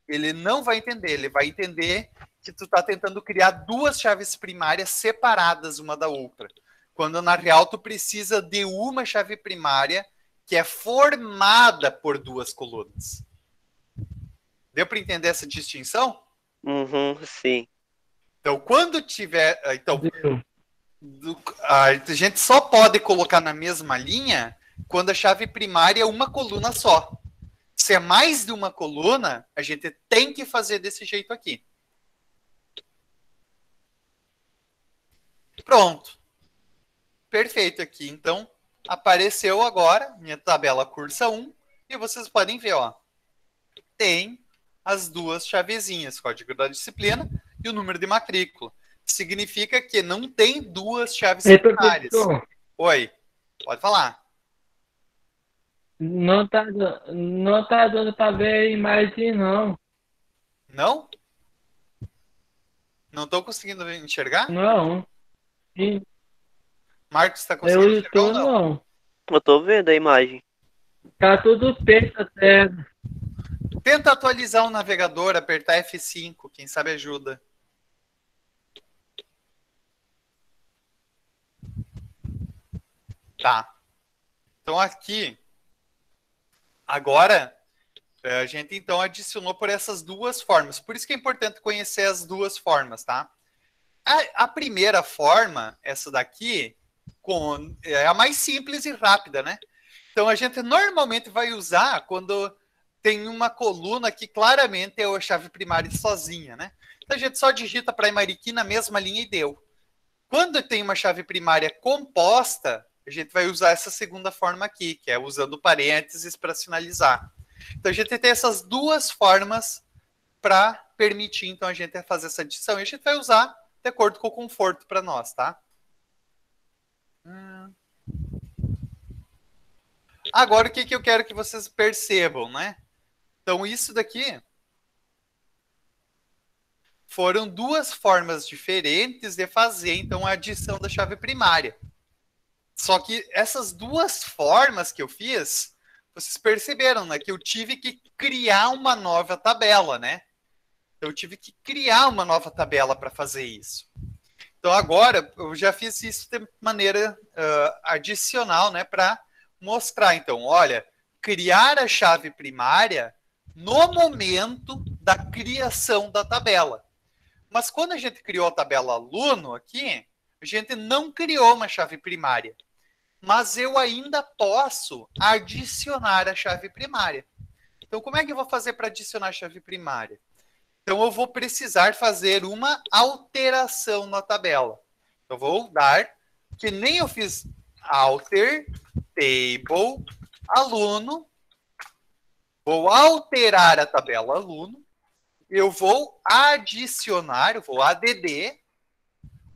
Ele não vai entender, ele vai entender que tu está tentando criar duas chaves primárias separadas uma da outra, quando na real tu precisa de uma chave primária que é formada por duas colunas. Deu para entender essa distinção? Uhum, sim. Então, quando tiver. Então, a gente só pode colocar na mesma linha quando a chave primária é uma coluna só. Se é mais de uma coluna, a gente tem que fazer desse jeito aqui. Pronto. Perfeito aqui. Então, apareceu agora minha tabela cursa 1 e vocês podem ver, ó. Tem as duas chavezinhas, código da disciplina e o número de matrícula. Significa que não tem duas chaves Ei, primárias. professor, Oi, pode falar. não tá dando pra ver a imagem, não. Não? Não estou conseguindo enxergar? Não. E Marcos, está conseguindo eu enxergar ou estou, não? não. Eu tô vendo a imagem. Tá tudo preto até. Tenta atualizar o navegador, apertar F5, quem sabe ajuda. Tá. Então aqui, agora, a gente então adicionou por essas duas formas. Por isso que é importante conhecer as duas formas, tá? A primeira forma, essa daqui, é a mais simples e rápida, né? Então, a gente normalmente vai usar quando tem uma coluna que claramente é a chave primária sozinha, né? Então, a gente só digita primary key na mesma linha e deu. Quando tem uma chave primária composta, a gente vai usar essa segunda forma aqui, que é usando parênteses para sinalizar. Então, a gente tem essas duas formas para permitir, então, a gente fazer essa adição. E a gente vai usar de acordo com o conforto para nós, tá? Agora, o que eu quero que vocês percebam, né? Então, isso daqui foram duas formas diferentes de fazer, então, a adição da chave primária. Só que essas duas formas que eu fiz, vocês perceberam, né? Que eu tive que criar uma nova tabela, né? Eu tive que criar uma nova tabela para fazer isso. Então, agora, eu já fiz isso de maneira adicional, né? Para mostrar, então, olha, criar a chave primária no momento da criação da tabela. Mas quando a gente criou a tabela aluno aqui, a gente não criou uma chave primária. Mas eu ainda posso adicionar a chave primária. Então, como é que eu vou fazer para adicionar a chave primária? Então, eu vou precisar fazer uma alteração na tabela. Eu vou dar, que nem eu fiz, alter table aluno. Vou alterar a tabela aluno. Eu vou adicionar, eu vou add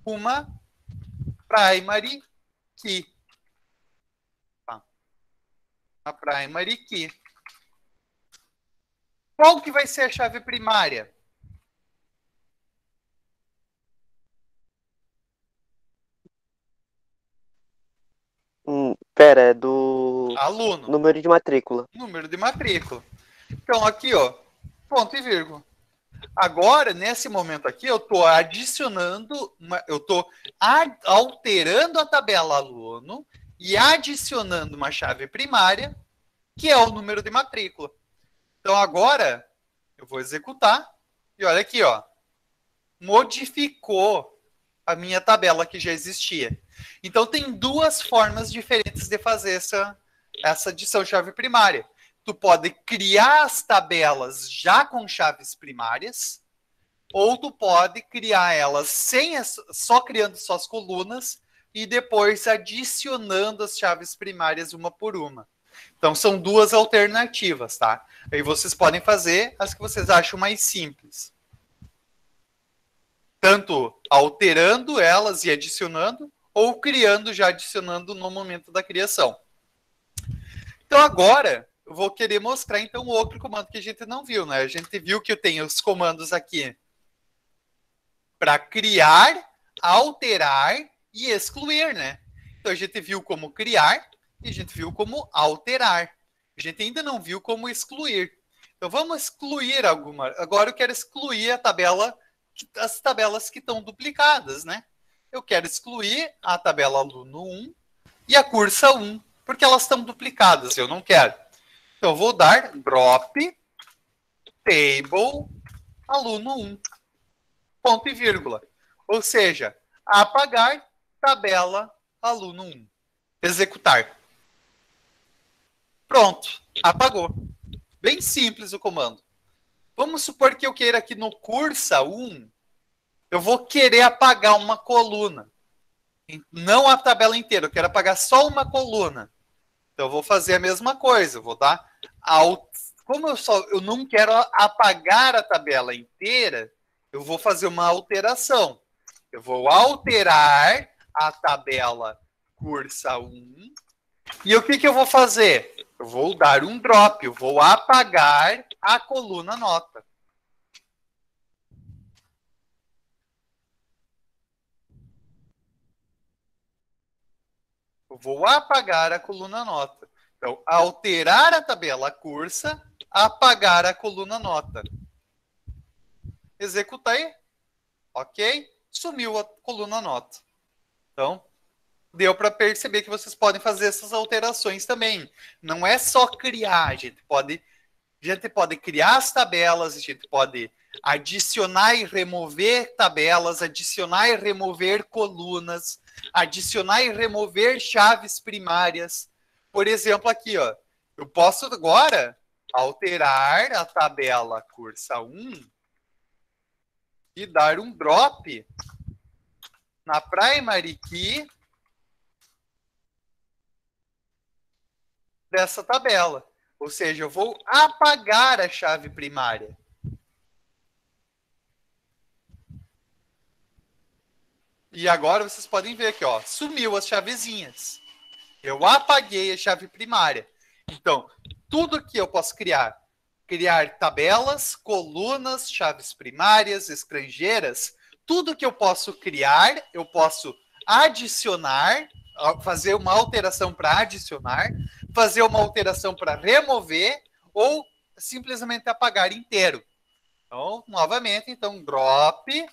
uma primary key. A primary key. Qual que vai ser a chave primária? Pera, é do Aluno. número de matrícula. Número de matrícula. Então, aqui, ó, ponto e vírgula. Agora, nesse momento aqui, eu estou adicionando, eu estou alterando a tabela aluno e adicionando uma chave primária, que é o número de matrícula. Então, agora, eu vou executar e olha aqui, ó, modificou a minha tabela que já existia. Então, tem duas formas diferentes de fazer essa adição de chave primária. Tu pode criar as tabelas já com chaves primárias, ou tu pode criar elas só criando só as colunas e depois adicionando as chaves primárias uma por uma. Então, são duas alternativas, tá? Aí vocês podem fazer as que vocês acham mais simples. Tanto alterando elas e adicionando, ou criando já adicionando no momento da criação. Então, agora, eu vou querer mostrar, então, outro comando que a gente não viu, né? A gente viu que eu tenho os comandos aqui para criar, alterar e excluir, né? Então, a gente viu como criar e a gente viu como alterar. A gente ainda não viu como excluir. Então, vamos excluir alguma. Agora, eu quero excluir a tabela, as tabelas que estão duplicadas, né? Eu quero excluir a tabela aluno 1 e a cursa 1, porque elas estão duplicadas, eu não quero. Então, eu vou dar drop table aluno 1, ponto e vírgula. Ou seja, apagar tabela aluno 1. Executar. Pronto, apagou. Bem simples o comando. Vamos supor que eu queira aqui no cursa 1, eu vou querer apagar uma coluna. Não a tabela inteira, eu quero apagar só uma coluna. Então, eu vou fazer a mesma coisa. Eu vou dar como eu não quero apagar a tabela inteira, eu vou fazer uma alteração. Eu vou alterar a tabela cursa 1. E o que eu vou fazer? Eu vou dar um drop. Eu vou apagar a coluna nota. Eu vou apagar a coluna nota. Então, alterar a tabela cursa, apagar a coluna nota. Executei. Ok? Sumiu a coluna nota. Então, deu para perceber que vocês podem fazer essas alterações também. Não é só criar, a gente pode A gente pode criar as tabelas, a gente pode adicionar e remover tabelas, adicionar e remover colunas, adicionar e remover chaves primárias. Por exemplo, aqui, ó, eu posso agora alterar a tabela cursa 1 e dar um drop na primary key dessa tabela. Ou seja, eu vou apagar a chave primária. E agora vocês podem ver aqui, ó, sumiu as chavezinhas. Eu apaguei a chave primária. Então, tudo que eu posso criar tabelas, colunas, chaves primárias, estrangeiras, tudo que eu posso criar, eu posso adicionar, fazer uma alteração para adicionar, fazer uma alteração para remover ou simplesmente apagar inteiro. Então, novamente, então, drop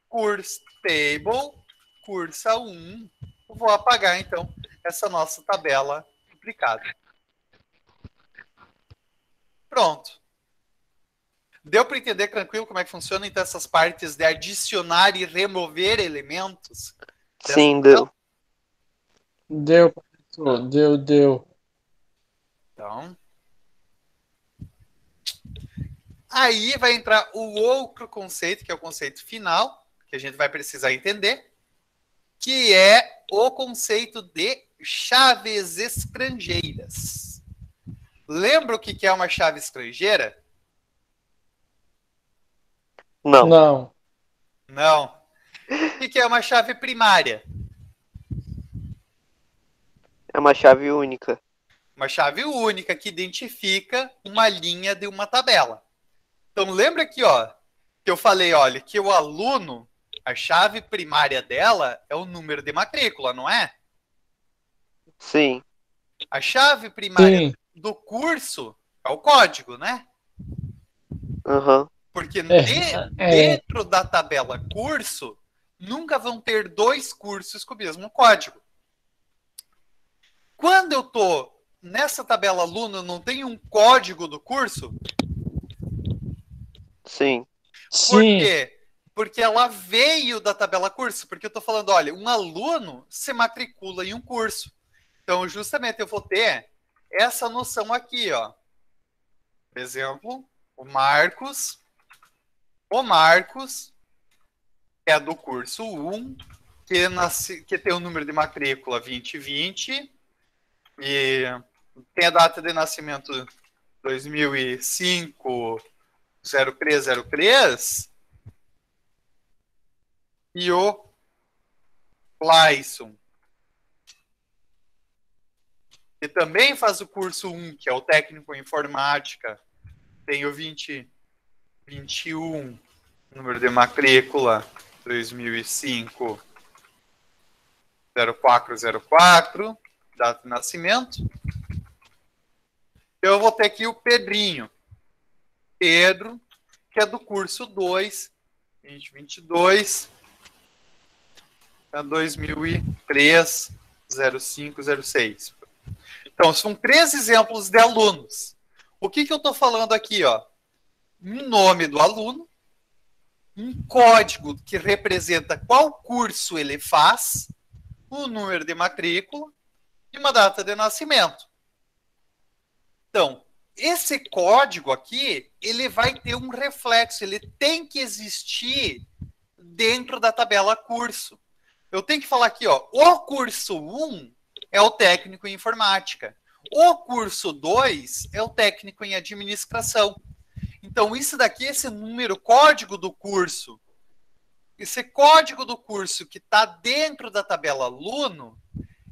curse table cursa 1. Eu vou apagar, então, essa nossa tabela duplicada. Pronto. Deu para entender tranquilo como é que funciona, então, essas partes de adicionar e remover elementos? Sim, deu. Deu, professor. Deu. Então, aí vai entrar o outro conceito, que é o conceito final, que a gente vai precisar entender, que é o conceito de chaves estrangeiras. Lembra o que é uma chave estrangeira? Não. Não. O que é uma chave primária? É uma chave única. Uma chave única que identifica uma linha de uma tabela. Então, lembra aqui, ó, que eu falei, olha, que o aluno, a chave primária dela é o número de matrícula, não é? Sim. A chave primária Sim. do curso é o código, né? Aham. Porque É. dentro da tabela curso, nunca vão ter dois cursos com o mesmo código. Quando eu tô nessa tabela aluno, não tem um código do curso? Sim. Por Sim. quê? Porque ela veio da tabela curso. Porque eu tô falando, olha, um aluno se matricula em um curso. Então, justamente, eu vou ter essa noção aqui, ó. Por exemplo, o Marcos é do curso 1, que tem o número de matrícula 2020 e tem a data de nascimento 2005 0303 e o Clayson, que também faz o curso 1, que é o técnico em informática, tem o 2021, número de matrícula 2005 0404, data de nascimento. Eu vou ter aqui o Pedrinho. Pedro, que é do curso 2, 2022, a 2003, 0506. Então, são 3 exemplos de alunos. O que eu estou falando aqui? Ó? Um nome do aluno, um código que representa qual curso ele faz, o número de matrícula e uma data de nascimento. Então, esse código aqui, ele vai ter um reflexo, ele tem que existir dentro da tabela curso. Eu tenho que falar aqui, ó, o curso 1 é o técnico em informática. O curso 2 é o técnico em administração. Então, isso daqui, esse número, código do curso, esse código do curso que está dentro da tabela aluno,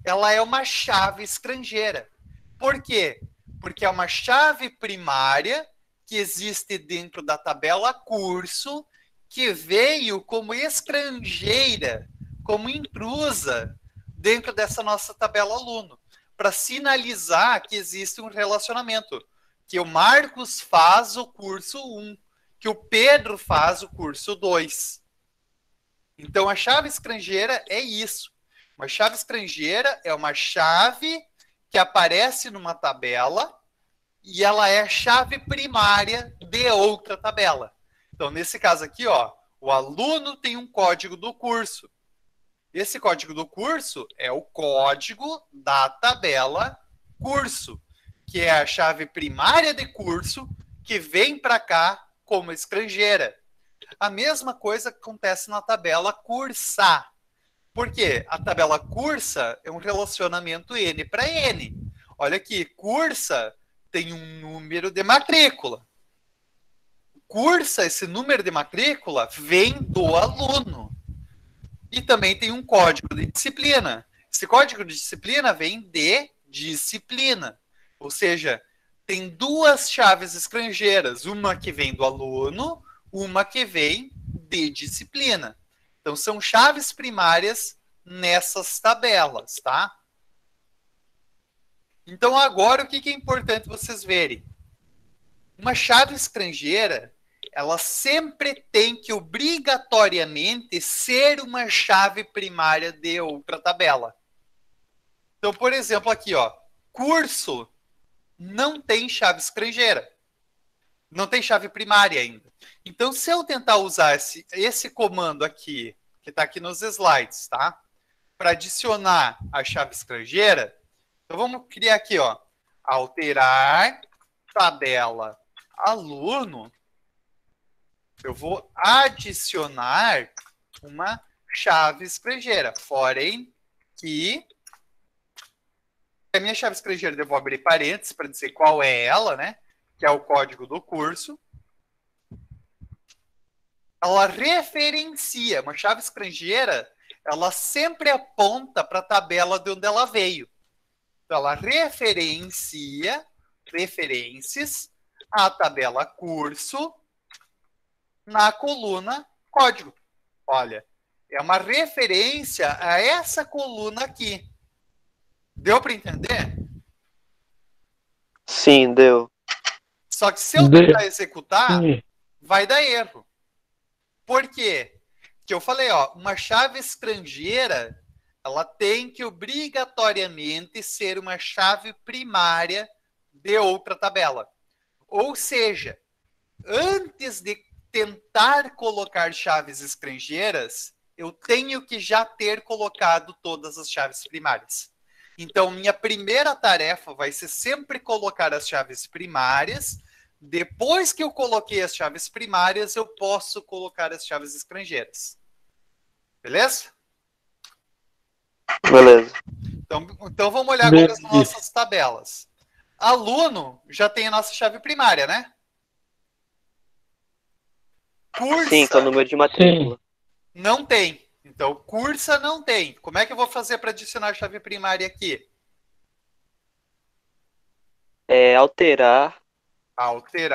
ela é uma chave estrangeira. Por quê? Porque é uma chave primária que existe dentro da tabela curso, que veio como estrangeira, como intrusa, dentro dessa nossa tabela aluno, para sinalizar que existe um relacionamento, que o Marcos faz o curso 1, que o Pedro faz o curso 2. Então, a chave estrangeira é isso. Uma chave estrangeira é uma chave que aparece numa tabela e ela é a chave primária de outra tabela. Então, nesse caso aqui, ó, o aluno tem um código do curso. Esse código do curso é o código da tabela curso, que é a chave primária de curso que vem para cá como estrangeira. A mesma coisa acontece na tabela cursa. Por quê? A tabela cursa é um relacionamento N para N. Olha aqui, cursa tem um número de matrícula. Cursa, esse número de matrícula vem do aluno. E também tem um código de disciplina. Esse código de disciplina vem de disciplina. Ou seja, tem duas chaves estrangeiras. Uma que vem do aluno, uma que vem de disciplina. Então, são chaves primárias nessas tabelas, tá? Então, agora, o que é importante vocês verem? Uma chave estrangeira, ela sempre tem que, obrigatoriamente, ser uma chave primária de outra tabela. Então, por exemplo, aqui, ó, curso não tem chave estrangeira. Não tem chave primária ainda. Então, se eu tentar usar esse comando aqui, que está aqui nos slides, tá? Para adicionar a chave estrangeira, então vamos criar aqui, ó, alterar tabela aluno. Eu vou adicionar uma chave estrangeira, foreign key. A minha chave estrangeira, eu vou abrir parênteses para dizer qual é ela, né? Que é o código do curso. Ela referencia, uma chave estrangeira, ela sempre aponta para a tabela de onde ela veio. Então, ela referencia, referências, a tabela curso na coluna código. Olha, é uma referência a essa coluna aqui. Deu para entender? Sim, deu. Só que se eu tentar executar, vai dar erro. Por quê? Porque eu falei, ó, uma chave estrangeira, ela tem que obrigatoriamente ser uma chave primária de outra tabela. Ou seja, antes de tentar colocar chaves estrangeiras, eu tenho que já ter colocado todas as chaves primárias. Então, minha primeira tarefa vai ser sempre colocar as chaves primárias. Depois que eu coloquei as chaves primárias, eu posso colocar as chaves estrangeiras. Beleza? Beleza. Então vamos olhar agora as nossas tabelas. Aluno já tem a nossa chave primária, né? Cursa. Sim, que é o número de matrícula. Não tem. Então, cursa não tem. Como é que eu vou fazer para adicionar a chave primária aqui? É alterar. Alter.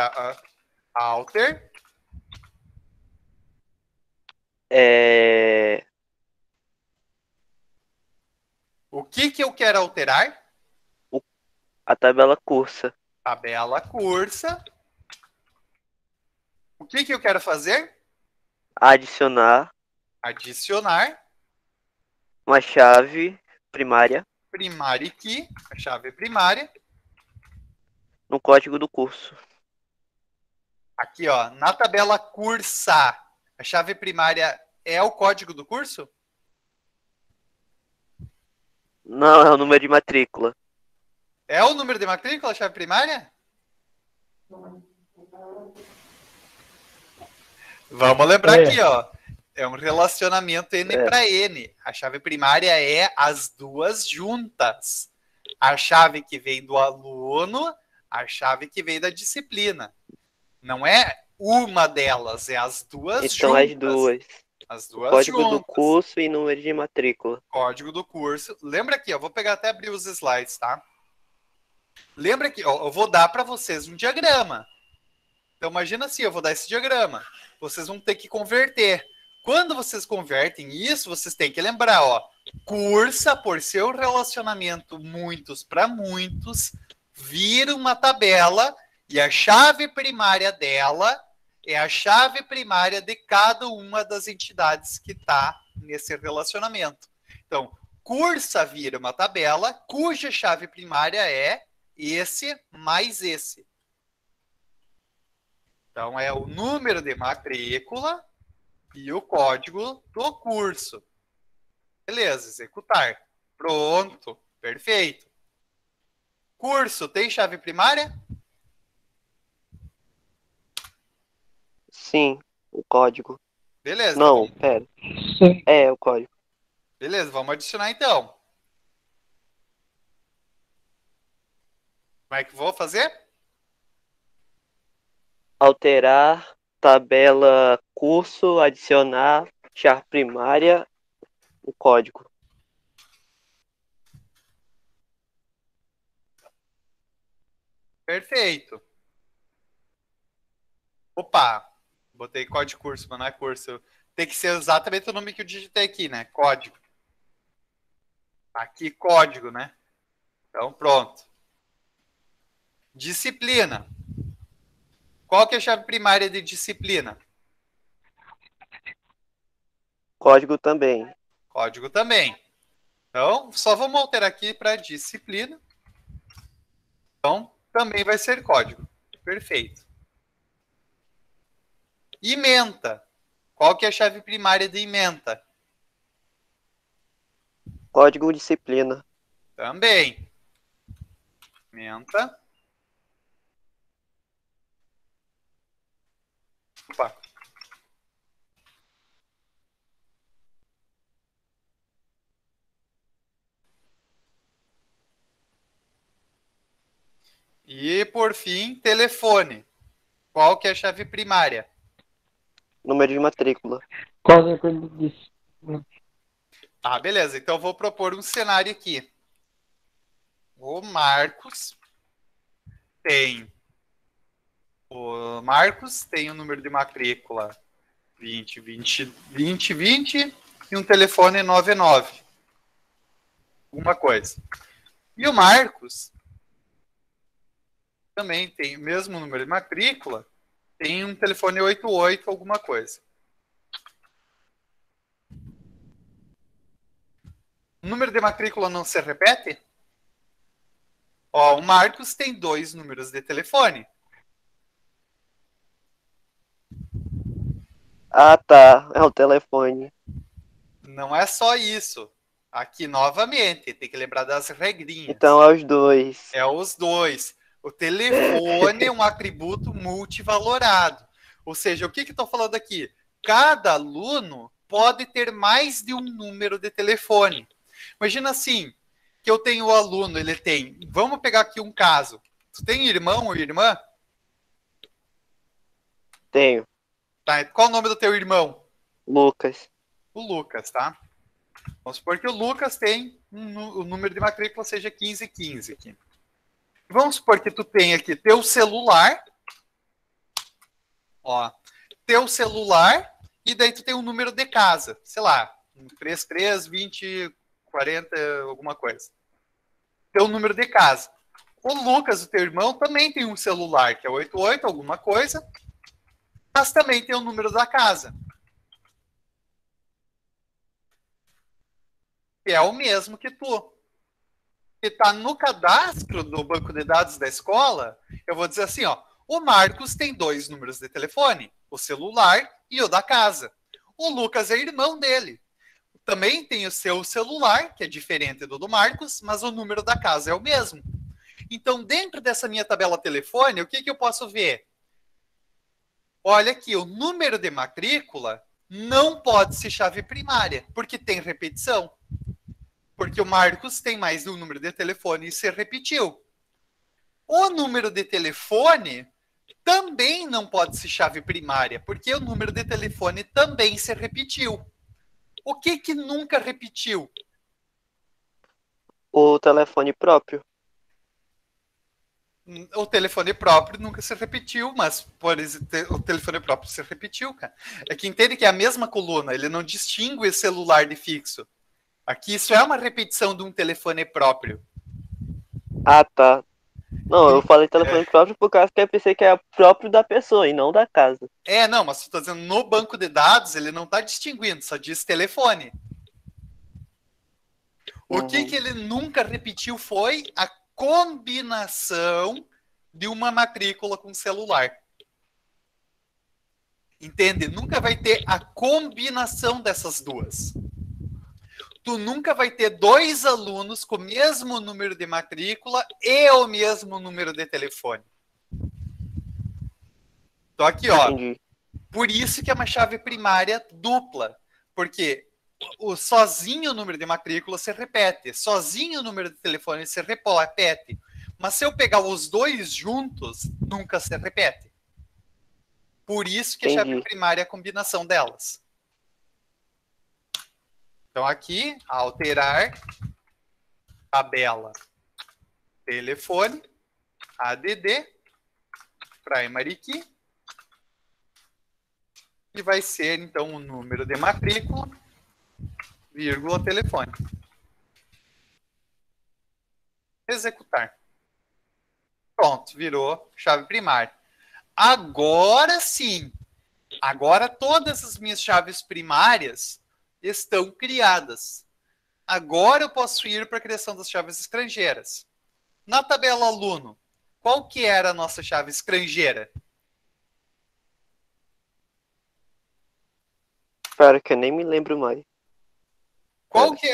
O que eu quero alterar? A tabela cursa. Tabela cursa. O que eu quero fazer? Adicionar uma chave primária. Primary key, a chave primária. No código do curso. Aqui, ó, na tabela cursa, a chave primária é o código do curso? Não, é o número de matrícula. É o número de matrícula, a chave primária? Vamos lembrar aqui, ó. É um relacionamento N para N. A chave primária é as duas juntas. A chave que vem do aluno, a chave que vem da disciplina. Não é uma delas, é as duas então, juntas. as duas. As duas código juntas. do curso e número de matrícula. Código do curso. Lembra aqui, ó, vou pegar até abrir os slides, tá? Lembra que ó, eu vou dar para vocês um diagrama. Então, imagina assim, eu vou dar esse diagrama. Vocês vão ter que converter. Quando vocês convertem isso, vocês têm que lembrar, ó, cursa, por seu relacionamento muitos para muitos, vira uma tabela e a chave primária dela é a chave primária de cada uma das entidades que está nesse relacionamento. Então, cursa vira uma tabela cuja chave primária é esse mais esse. Então, é o número de matrícula e o código do curso. Beleza, executar. Pronto, perfeito. Curso, tem chave primária? Sim, o código. Beleza. Não, Então pera. Sim. É, o código. beleza, vamos adicionar então. Como é que vou fazer? Alterar, tabela, curso, adicionar, chave primária, o código. Perfeito. Opa, botei código curso, mas não é curso. Tem que ser exatamente o nome que eu digitei aqui, né? Código. Aqui, código, né? Então, pronto. Disciplina. Qual que é a chave primária de disciplina? Código também. Código também. Então, só vamos alterar aqui para disciplina. Então, também vai ser código. Perfeito. Ementa. Qual que é a chave primária de ementa? Código disciplina. Também. Ementa. Opa. E, por fim, telefone. Qual que é a chave primária? Número de matrícula. Código de Ah, beleza. Então, eu vou propor um cenário aqui. O Marcos tem o número de matrícula 20 e um telefone 99. Uma coisa. E o Marcos também tem o mesmo número de matrícula, tem um telefone 88, alguma coisa. O número de matrícula não se repete? Ó, o Marcos tem 2 números de telefone. Ah, tá. É o telefone. Não é só isso. Aqui, novamente, tem que lembrar das regrinhas. Então é os dois. É os dois. O telefone é um atributo multivalorado. Ou seja, o que estou falando aqui? Cada aluno pode ter mais de um número de telefone. Imagina assim, que eu tenho o aluno, ele tem... Vamos pegar aqui um caso. Tu tem irmão ou irmã? Tenho. Tá, qual o nome do teu irmão? Lucas. O Lucas, tá? Vamos supor que o Lucas tem o número de matrícula seja 1515 aqui. Vamos supor que tu tem aqui teu celular, ó, teu celular, e daí tu tem um número de casa, sei lá, 33, 20, 40, alguma coisa. Teu número de casa. O Lucas, o teu irmão, também tem um celular, que é 88, alguma coisa, mas também tem o número da casa. Que é o mesmo que tu. Que está no cadastro do banco de dados da escola, eu vou dizer assim, ó, o Marcos tem 2 números de telefone, o celular e o da casa. O Lucas é irmão dele. Também tem o seu celular, que é diferente do Marcos, mas o número da casa é o mesmo. Então, dentro dessa minha tabela telefone, o que eu posso ver? Olha aqui, o número de matrícula não pode ser chave primária, porque tem repetição. Porque o Marcos tem mais de um número de telefone e se repetiu. O número de telefone também não pode ser chave primária, porque o número de telefone também se repetiu. O que nunca repetiu? O telefone próprio. O telefone próprio nunca se repetiu, mas por o telefone próprio se repetiu, cara. É que entende que é a mesma coluna, ele não distingue celular de fixo. Aqui isso é uma repetição de um telefone próprio. Ah, tá. Não, eu falei telefone próprio por causa que eu pensei que é próprio da pessoa e não da casa. Não, mas estou dizendo, no banco de dados ele não está distinguindo, só diz telefone. O que ele nunca repetiu foi combinação de uma matrícula com celular. Entende? Nunca vai ter a combinação dessas duas. Tu nunca vai ter dois alunos com o mesmo número de matrícula e o mesmo número de telefone. Então aqui, ó. Entendi. Por isso que é uma chave primária dupla. Porque sozinho o número de matrícula se repete. Sozinho o número de telefone se repete. Mas se eu pegar os dois juntos, nunca se repete. Por isso que a chave primária é a combinação delas. Então aqui, alterar tabela telefone, ADD, primary key, e vai ser então o número de matrícula, vírgula telefone. Executar. Pronto, virou chave primária. Agora sim, agora todas as minhas chaves primárias estão criadas. Agora eu posso ir para a criação das chaves estrangeiras. Na tabela aluno, qual que era a nossa chave estrangeira? Cara, que eu nem me lembro mais. Qual que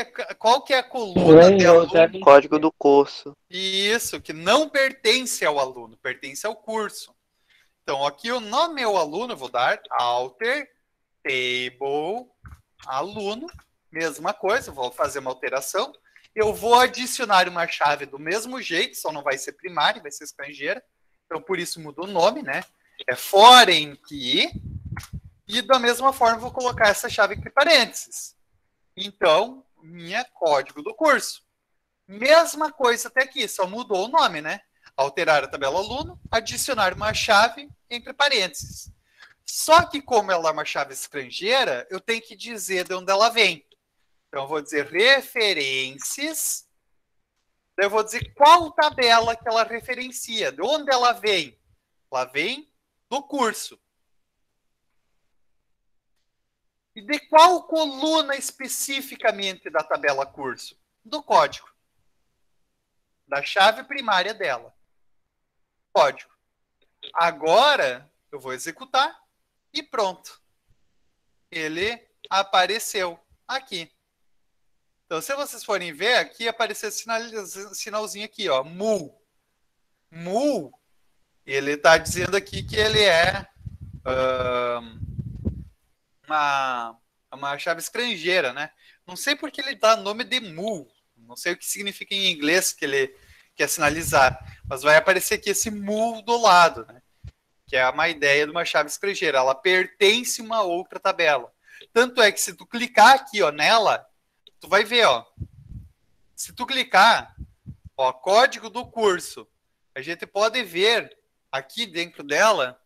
é a coluna de aluno? Código do curso. Isso, que não pertence ao aluno, pertence ao curso. Então, aqui no meu aluno, eu vou dar alter table aluno, mesma coisa, vou fazer uma alteração. Eu vou adicionar uma chave do mesmo jeito, só não vai ser primária, vai ser estrangeira. Então, por isso muda o nome, né? É foreign key. E da mesma forma, vou colocar essa chave entre parênteses. Então, minha código do curso. Mesma coisa até aqui, só mudou o nome, né? Alterar a tabela aluno, adicionar uma chave entre parênteses. Só que como ela é uma chave estrangeira, eu tenho que dizer de onde ela vem. Então, eu vou dizer referências. Daí eu vou dizer qual tabela que ela referencia, de onde ela vem. Ela vem do curso. E de qual coluna especificamente da tabela curso? Do código. Da chave primária dela. Código. Agora, eu vou executar e pronto. Ele apareceu aqui. Então, se vocês forem ver, aqui apareceu esse sinalzinho aqui, ó, mu. Mu, ele está dizendo aqui que ele é uma chave estrangeira, né? Não sei porque ele dá nome de mu. Não sei o que significa em inglês que ele quer sinalizar. Mas vai aparecer aqui esse mu do lado, né? Que é uma ideia de uma chave estrangeira. Ela pertence a uma outra tabela. Tanto é que se tu clicar aqui, ó, nela, tu vai ver, ó. Se tu clicar, ó, código do curso, a gente pode ver aqui dentro dela.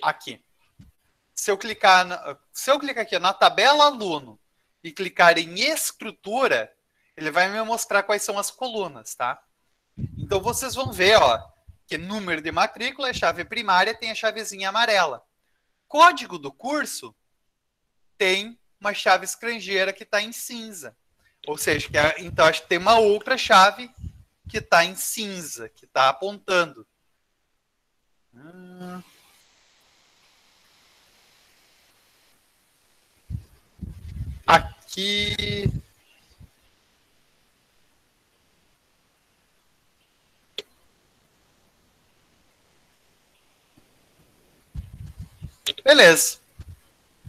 Aqui. Se eu clicar aqui na tabela aluno e clicar em estrutura, ele vai me mostrar quais são as colunas, tá? Então vocês vão ver, ó, que número de matrícula é chave primária, tem a chavezinha amarela. Código do curso tem uma chave estrangeira que está em cinza. Ou seja, então acho que tem uma outra chave que está em cinza, que está apontando. Aqui. Beleza.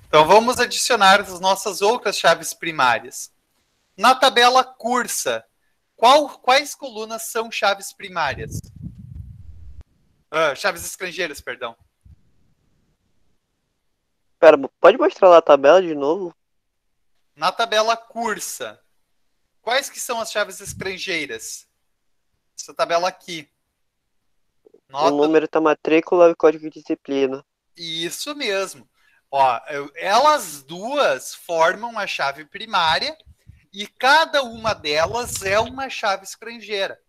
Então vamos adicionar as nossas outras chaves primárias. Na tabela cursa, quais colunas são chaves primárias? Chaves estrangeiras, perdão. Pera, pode mostrar lá a tabela de novo? Na tabela cursa, quais que são as chaves estrangeiras? Essa tabela aqui. O número da matrícula e o código de disciplina. Isso mesmo. Ó, elas duas formam a chave primária e cada uma delas é uma chave estrangeira.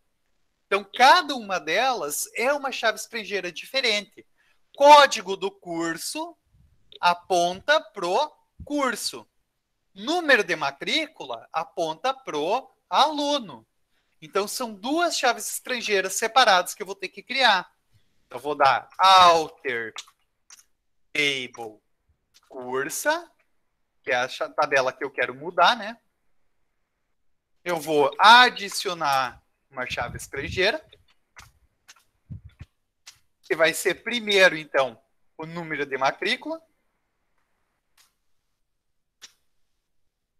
Então, cada uma delas é uma chave estrangeira diferente. Código do curso aponta pro curso. Número de matrícula aponta pro aluno. Então, são duas chaves estrangeiras separadas que eu vou ter que criar. Então, eu vou dar alter table cursa, que é a tabela que eu quero mudar, né? Eu vou adicionar uma chave estrangeira, que vai ser primeiro, então, o número de matrícula.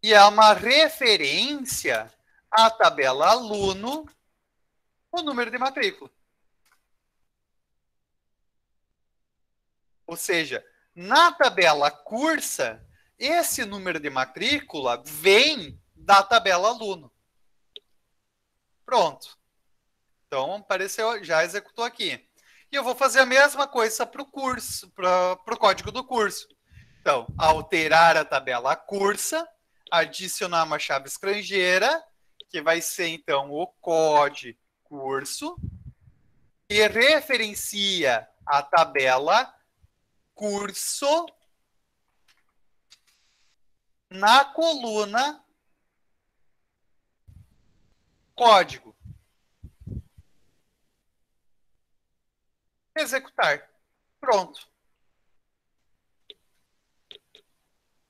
E é uma referência à tabela aluno, o número de matrícula. Ou seja, na tabela cursa, esse número de matrícula vem da tabela aluno. Pronto. Então, apareceu, já executou aqui. E eu vou fazer a mesma coisa para o curso, para o código do curso. Então, alterar a tabela cursa, adicionar uma chave estrangeira, que vai ser, então, o código curso, que referencia a tabela curso na coluna código. Executar. Pronto.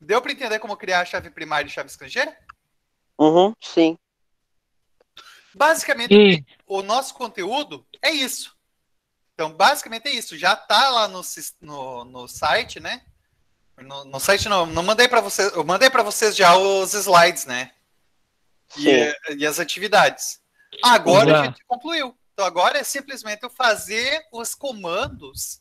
Deu para entender como criar a chave primária e chave estrangeira? Uhum, sim. Basicamente, o nosso conteúdo é isso. Então, basicamente é isso. Já está lá no site, né? No site não mandei para vocês. Eu mandei para vocês já os slides, né? E as atividades. Agora a gente concluiu. Então, agora é simplesmente eu fazer os comandos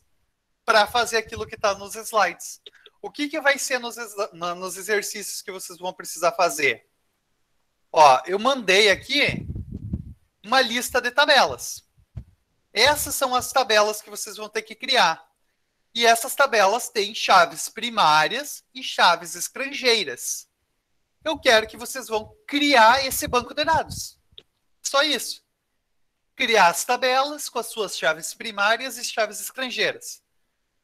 para fazer aquilo que está nos slides. O que vai ser nos exercícios que vocês vão precisar fazer? Ó, eu mandei aqui uma lista de tabelas. Essas são as tabelas que vocês vão ter que criar. E essas tabelas têm chaves primárias e chaves estrangeiras. Eu quero que vocês vão criar esse banco de dados. Só isso. Criar as tabelas com as suas chaves primárias e chaves estrangeiras.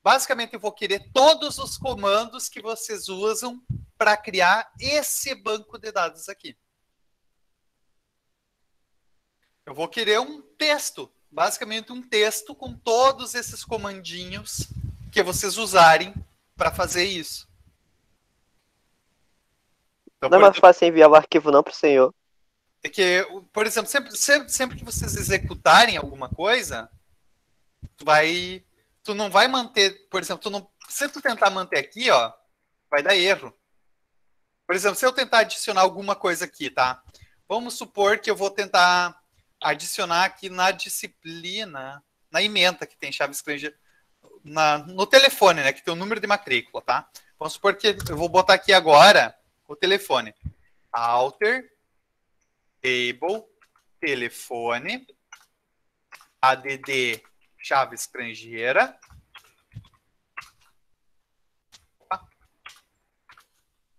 Basicamente, eu vou querer todos os comandos que vocês usam para criar esse banco de dados aqui. Eu vou querer um texto, basicamente um texto com todos esses comandinhos que vocês usarem para fazer isso. Então, não é mais fácil enviar o arquivo não para o senhor? É que, por exemplo, sempre que vocês executarem alguma coisa, tu não vai manter, por exemplo, se tu tentar manter aqui, ó, vai dar erro. Por exemplo, se eu tentar adicionar alguma coisa aqui, tá? Vamos supor que eu vou tentar adicionar aqui na disciplina, na ementa que tem chave estrangeira, no telefone, né, que tem o número de matrícula, tá? Vamos supor que eu vou botar aqui agora o telefone. Alter, table, telefone, add, chave estrangeira.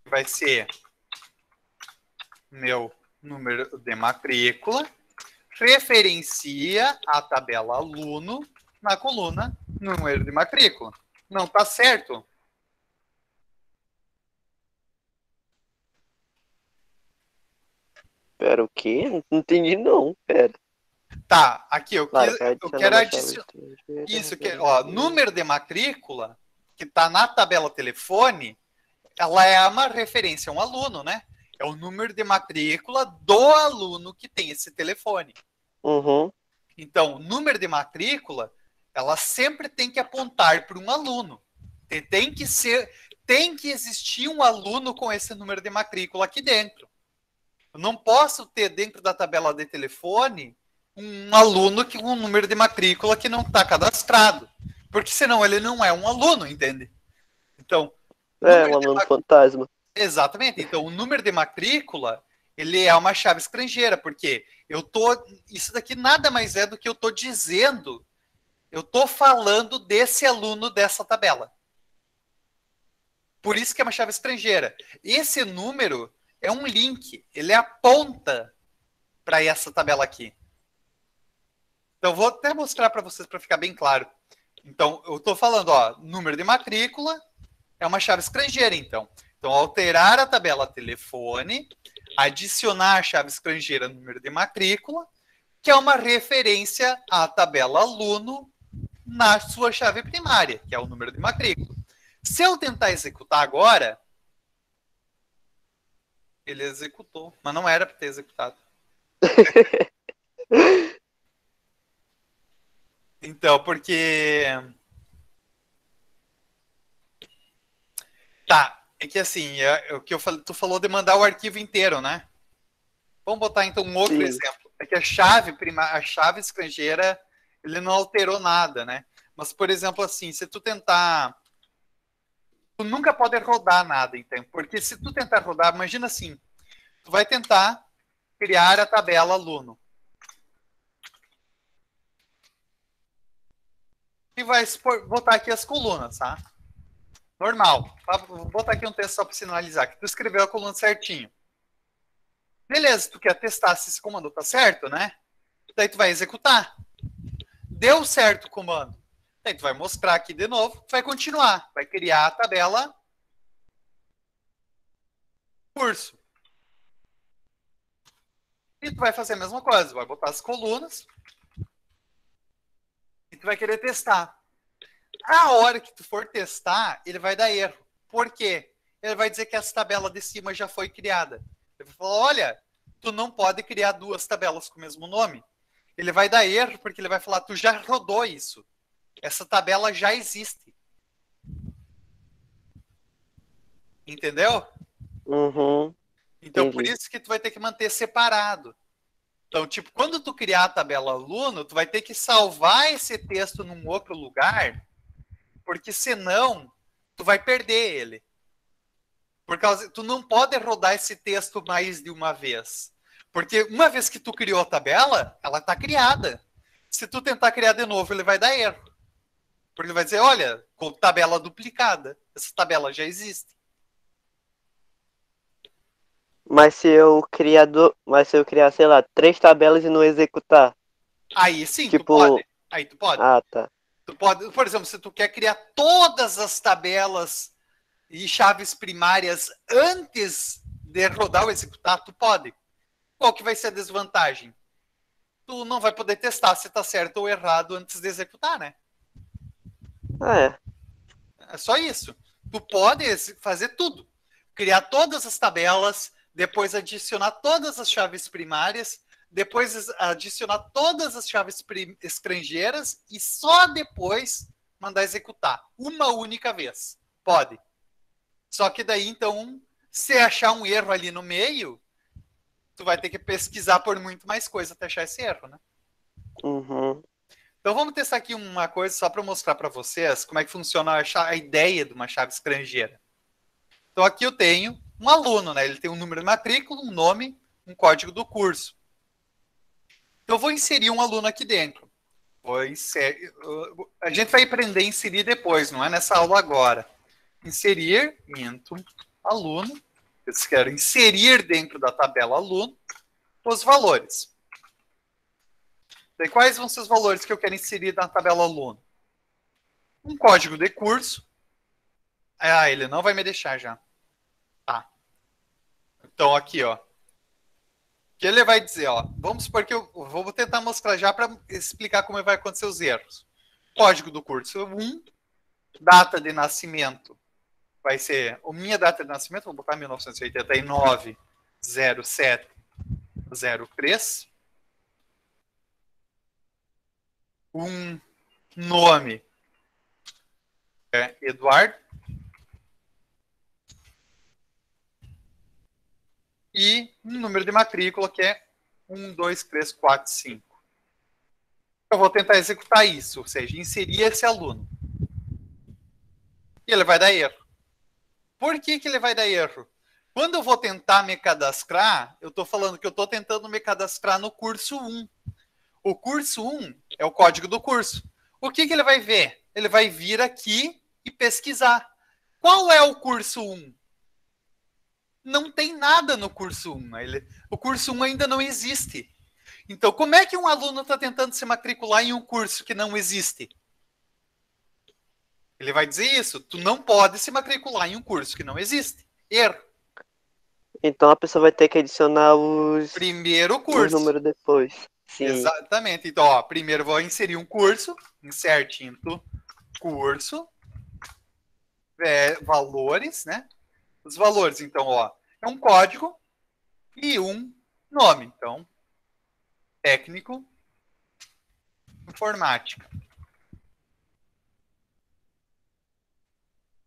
Vai ser meu número de matrícula. Referencia a tabela aluno na coluna número de matrícula. Não tá certo? Pera, o quê? Não entendi não, pera. Tá, aqui, eu quero adicionar. Isso, ó, número de matrícula, que tá na tabela telefone, ela é uma referência a um aluno, né? É o número de matrícula do aluno que tem esse telefone. Uhum. Então, o número de matrícula, ela sempre tem que apontar para um aluno. Tem que existir um aluno com esse número de matrícula aqui dentro. Eu não posso ter dentro da tabela de telefone um aluno com um número de matrícula que não está cadastrado. Porque senão ele não é um aluno, entende? Então, um aluno fantasma. Exatamente. Então, o número de matrícula, ele é uma chave estrangeira, porque isso daqui nada mais é do que eu estou dizendo, eu estou falando desse aluno dessa tabela. Por isso que é uma chave estrangeira. Esse número é um link, ele aponta para essa tabela aqui. Então, vou até mostrar para vocês para ficar bem claro. Então, eu estou falando, ó, número de matrícula é uma chave estrangeira, então. Então, alterar a tabela telefone, adicionar a chave estrangeira no número de matrícula, que é uma referência à tabela aluno na sua chave primária, que é o número de matrícula. Se eu tentar executar agora, ele executou, mas não era para ter executado. Então, porque... Tá, é que assim, o que tu falou de mandar o arquivo inteiro, né? Vamos botar então um outro exemplo. É que a chave estrangeira, ele não alterou nada, né? Mas, por exemplo, assim, se tu tentar... Tu nunca pode rodar nada, então. Porque se tu tentar rodar, imagina assim, tu vai tentar criar a tabela aluno. E vai botar aqui as colunas, tá? Normal. Vou botar aqui um texto só para sinalizar, que tu escreveu a coluna certinho. Beleza, tu quer testar se esse comando tá certo, né? Daí tu vai executar. Deu certo o comando. Daí tu vai mostrar aqui de novo, tu vai continuar. Vai criar a tabela curso. E tu vai fazer a mesma coisa, vai botar as colunas e tu vai querer testar. A hora que tu for testar, ele vai dar erro. Por quê? Ele vai dizer que essa tabela de cima já foi criada. Ele vai falar, olha, tu não pode criar duas tabelas com o mesmo nome. Ele vai dar erro porque ele vai falar, tu já rodou isso. Essa tabela já existe. Entendeu? Uhum. Então, Entendi. por isso que tu vai ter que manter separado. Então, tipo, quando tu criar a tabela aluno, tu vai ter que salvar esse texto num outro lugar, porque senão tu vai perder ele. Por causa, tu não pode rodar esse texto mais de uma vez. Porque uma vez que tu criou a tabela, ela está criada. Se tu tentar criar de novo, ele vai dar erro. Porque ele vai dizer, olha, com tabela duplicada. Essa tabela já existe. Mas se eu criar, sei lá, 3 tabelas e não executar. Aí sim, Tipo... tu pode. Aí tu pode. Ah, tá. Tu pode, por exemplo, se tu quer criar todas as tabelas e chaves primárias antes de rodar ou executar, tu pode. Qual que vai ser a desvantagem? Tu não vai poder testar se está certo ou errado antes de executar, né? Ah, é. É só isso. Tu pode fazer tudo. Criar todas as tabelas, depois adicionar todas as chaves primárias, depois adicionar todas as chaves estrangeiras e só depois mandar executar. Uma única vez. Pode. Só que daí, então, se achar um erro ali no meio, tu vai ter que pesquisar por muito mais coisa até achar esse erro, né? Uhum. Então vamos testar aqui uma coisa só para mostrar para vocês como é que funciona a ideia de uma chave estrangeira. Então aqui eu tenho um aluno, né? Ele tem um número de matrícula, um nome, um código do curso. Então eu vou inserir um aluno aqui dentro. A gente vai aprender a inserir depois, não é nessa aula agora. Inserir, aluno. Eu quero inserir dentro da tabela aluno os valores. E quais vão ser os valores que eu quero inserir na tabela aluno? Um código de curso. Ah, ele não vai me deixar já. Tá. Então, aqui, ó. Que ele vai dizer, ó. Vamos supor que eu vou tentar mostrar já para explicar como vai acontecer os erros. Código do curso 1. Data de nascimento. Vai ser a minha data de nascimento. Vou botar 1989 07 03. Um nome é Eduardo e um número de matrícula que é 1, 2, 3, 4, 5. Eu vou tentar executar isso, ou seja, inserir esse aluno. E ele vai dar erro. Por que ele vai dar erro? Quando eu vou tentar me cadastrar, eu estou falando que eu estou tentando me cadastrar no curso 1. O curso 1 é o código do curso. O que ele vai ver? Ele vai vir aqui e pesquisar. Qual é o curso 1? Não tem nada no curso 1. O curso 1 ainda não existe. Então, como é que um aluno está tentando se matricular em um curso que não existe? Ele vai dizer isso. Tu não pode se matricular em um curso que não existe. Erro. Então a pessoa vai ter que adicionar os Primeiro curso. números depois. Sim. Exatamente. Então, ó, primeiro vou inserir um curso, insert into curso, valores, né? Os valores, então, ó, é um código e um nome. Então, técnico, informática.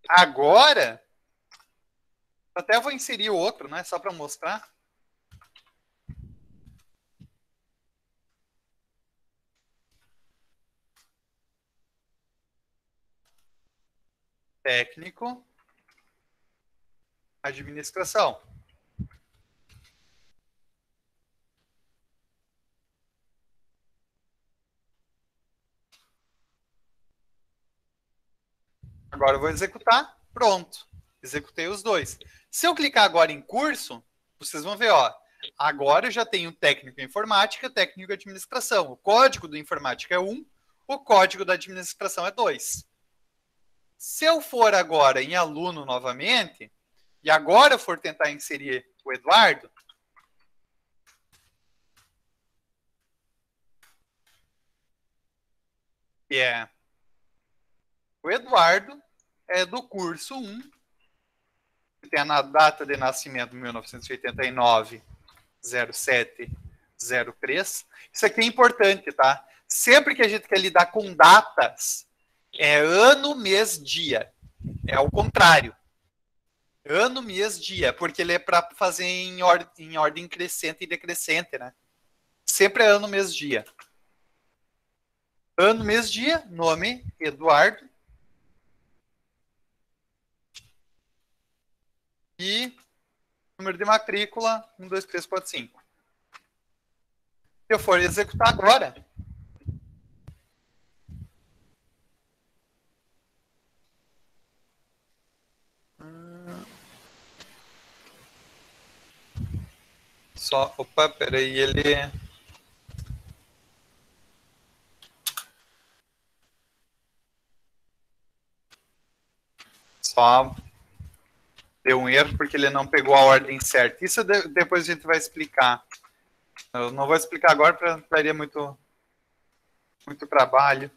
Agora, até vou inserir o outro, né? Só para mostrar. Técnico, administração. Agora eu vou executar. Pronto. Executei os dois. Se eu clicar agora em curso, vocês vão ver, ó. Agora eu já tenho técnico em informática, técnico em administração. O código do informática é 1, o código da administração é 2. Se eu for agora em aluno novamente, e agora eu for tentar inserir o Eduardo, que é o Eduardo, é do curso 1, que tem a data de nascimento 1989, 0703. Isso aqui é importante, tá? Sempre que a gente quer lidar com datas, é ano, mês, dia. É o contrário. Ano, mês, dia, porque ele é para fazer em ordem crescente e decrescente, né? Sempre é ano, mês, dia. Ano, mês, dia, nome, Eduardo. E número de matrícula, 1, 2, 3, 4, 5. Se eu for executar agora, só, opa, peraí, ele... Só deu um erro porque ele não pegou a ordem certa. Isso depois a gente vai explicar. Eu não vou explicar agora porque daria muito trabalho.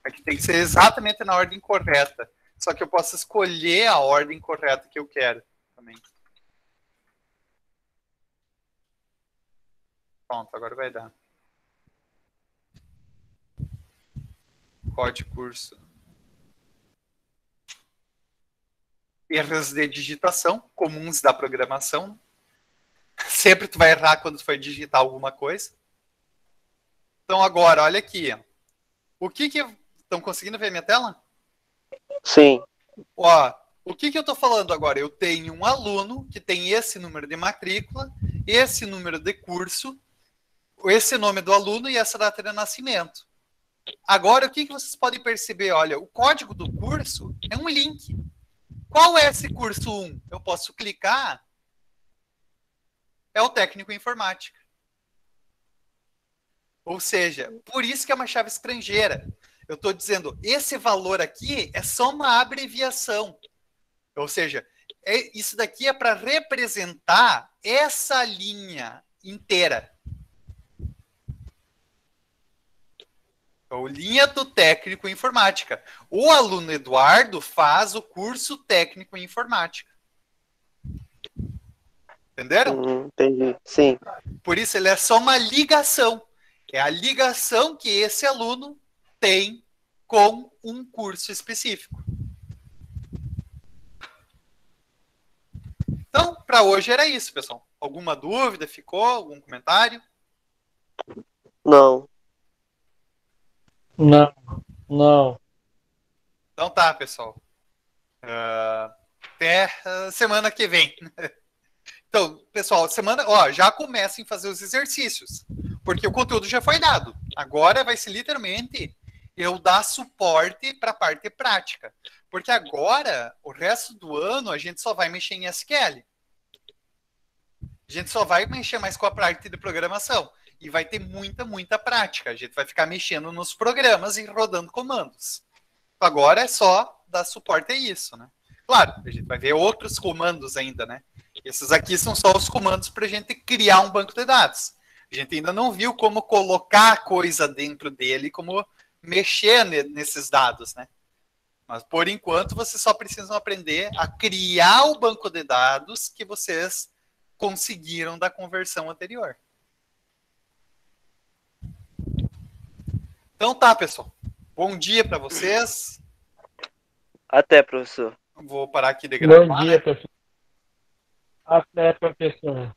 Aqui tem que ser exatamente na ordem correta. Só que eu posso escolher a ordem correta que eu quero também. Pronto, agora vai dar. Código curso. Erros de digitação, comuns da programação. Sempre tu vai errar quando tu for digitar alguma coisa. Então agora, olha aqui. O que que... Estão conseguindo ver minha tela? Sim. Ó, o que que eu estou falando agora? Eu tenho um aluno que tem esse número de matrícula, esse número de curso, esse nome do aluno e essa data de nascimento. Agora, o que que vocês podem perceber? Olha, o código do curso é um link. Qual é esse curso 1? Eu posso clicar. É o técnico em informática. Ou seja, por isso que é uma chave estrangeira. Eu estou dizendo, esse valor aqui é só uma abreviação. Ou seja, isso daqui é para representar essa linha inteira. Então, linha do técnico em informática. O aluno Eduardo faz o curso técnico em informática. Entenderam? Entendi. Sim. Por isso, ele é só uma ligação. É a ligação que esse aluno tem com um curso específico. Então, para hoje era isso, pessoal. Alguma dúvida? Ficou? Algum comentário? Não. Não, não. Então tá, pessoal. Até semana que vem. Então, pessoal, já comecem a fazer os exercícios, porque o conteúdo já foi dado. Agora vai ser literalmente eu dar suporte para a parte prática, porque agora, o resto do ano, a gente só vai mexer em SQL. A gente só vai mexer mais com a parte de programação. E vai ter muita prática. A gente vai ficar mexendo nos programas e rodando comandos. Agora é só dar suporte a isso, né? Claro, a gente vai ver outros comandos ainda, né? Esses aqui são só os comandos para a gente criar um banco de dados. A gente ainda não viu como colocar coisa dentro dele, como mexer nesses dados, né? Mas, por enquanto, vocês só precisam aprender a criar o banco de dados que vocês conseguiram da conversão anterior. Então tá, pessoal. Bom dia para vocês. Até, professor. Vou parar aqui de gravar. Bom dia, Né? professor. Até, professor.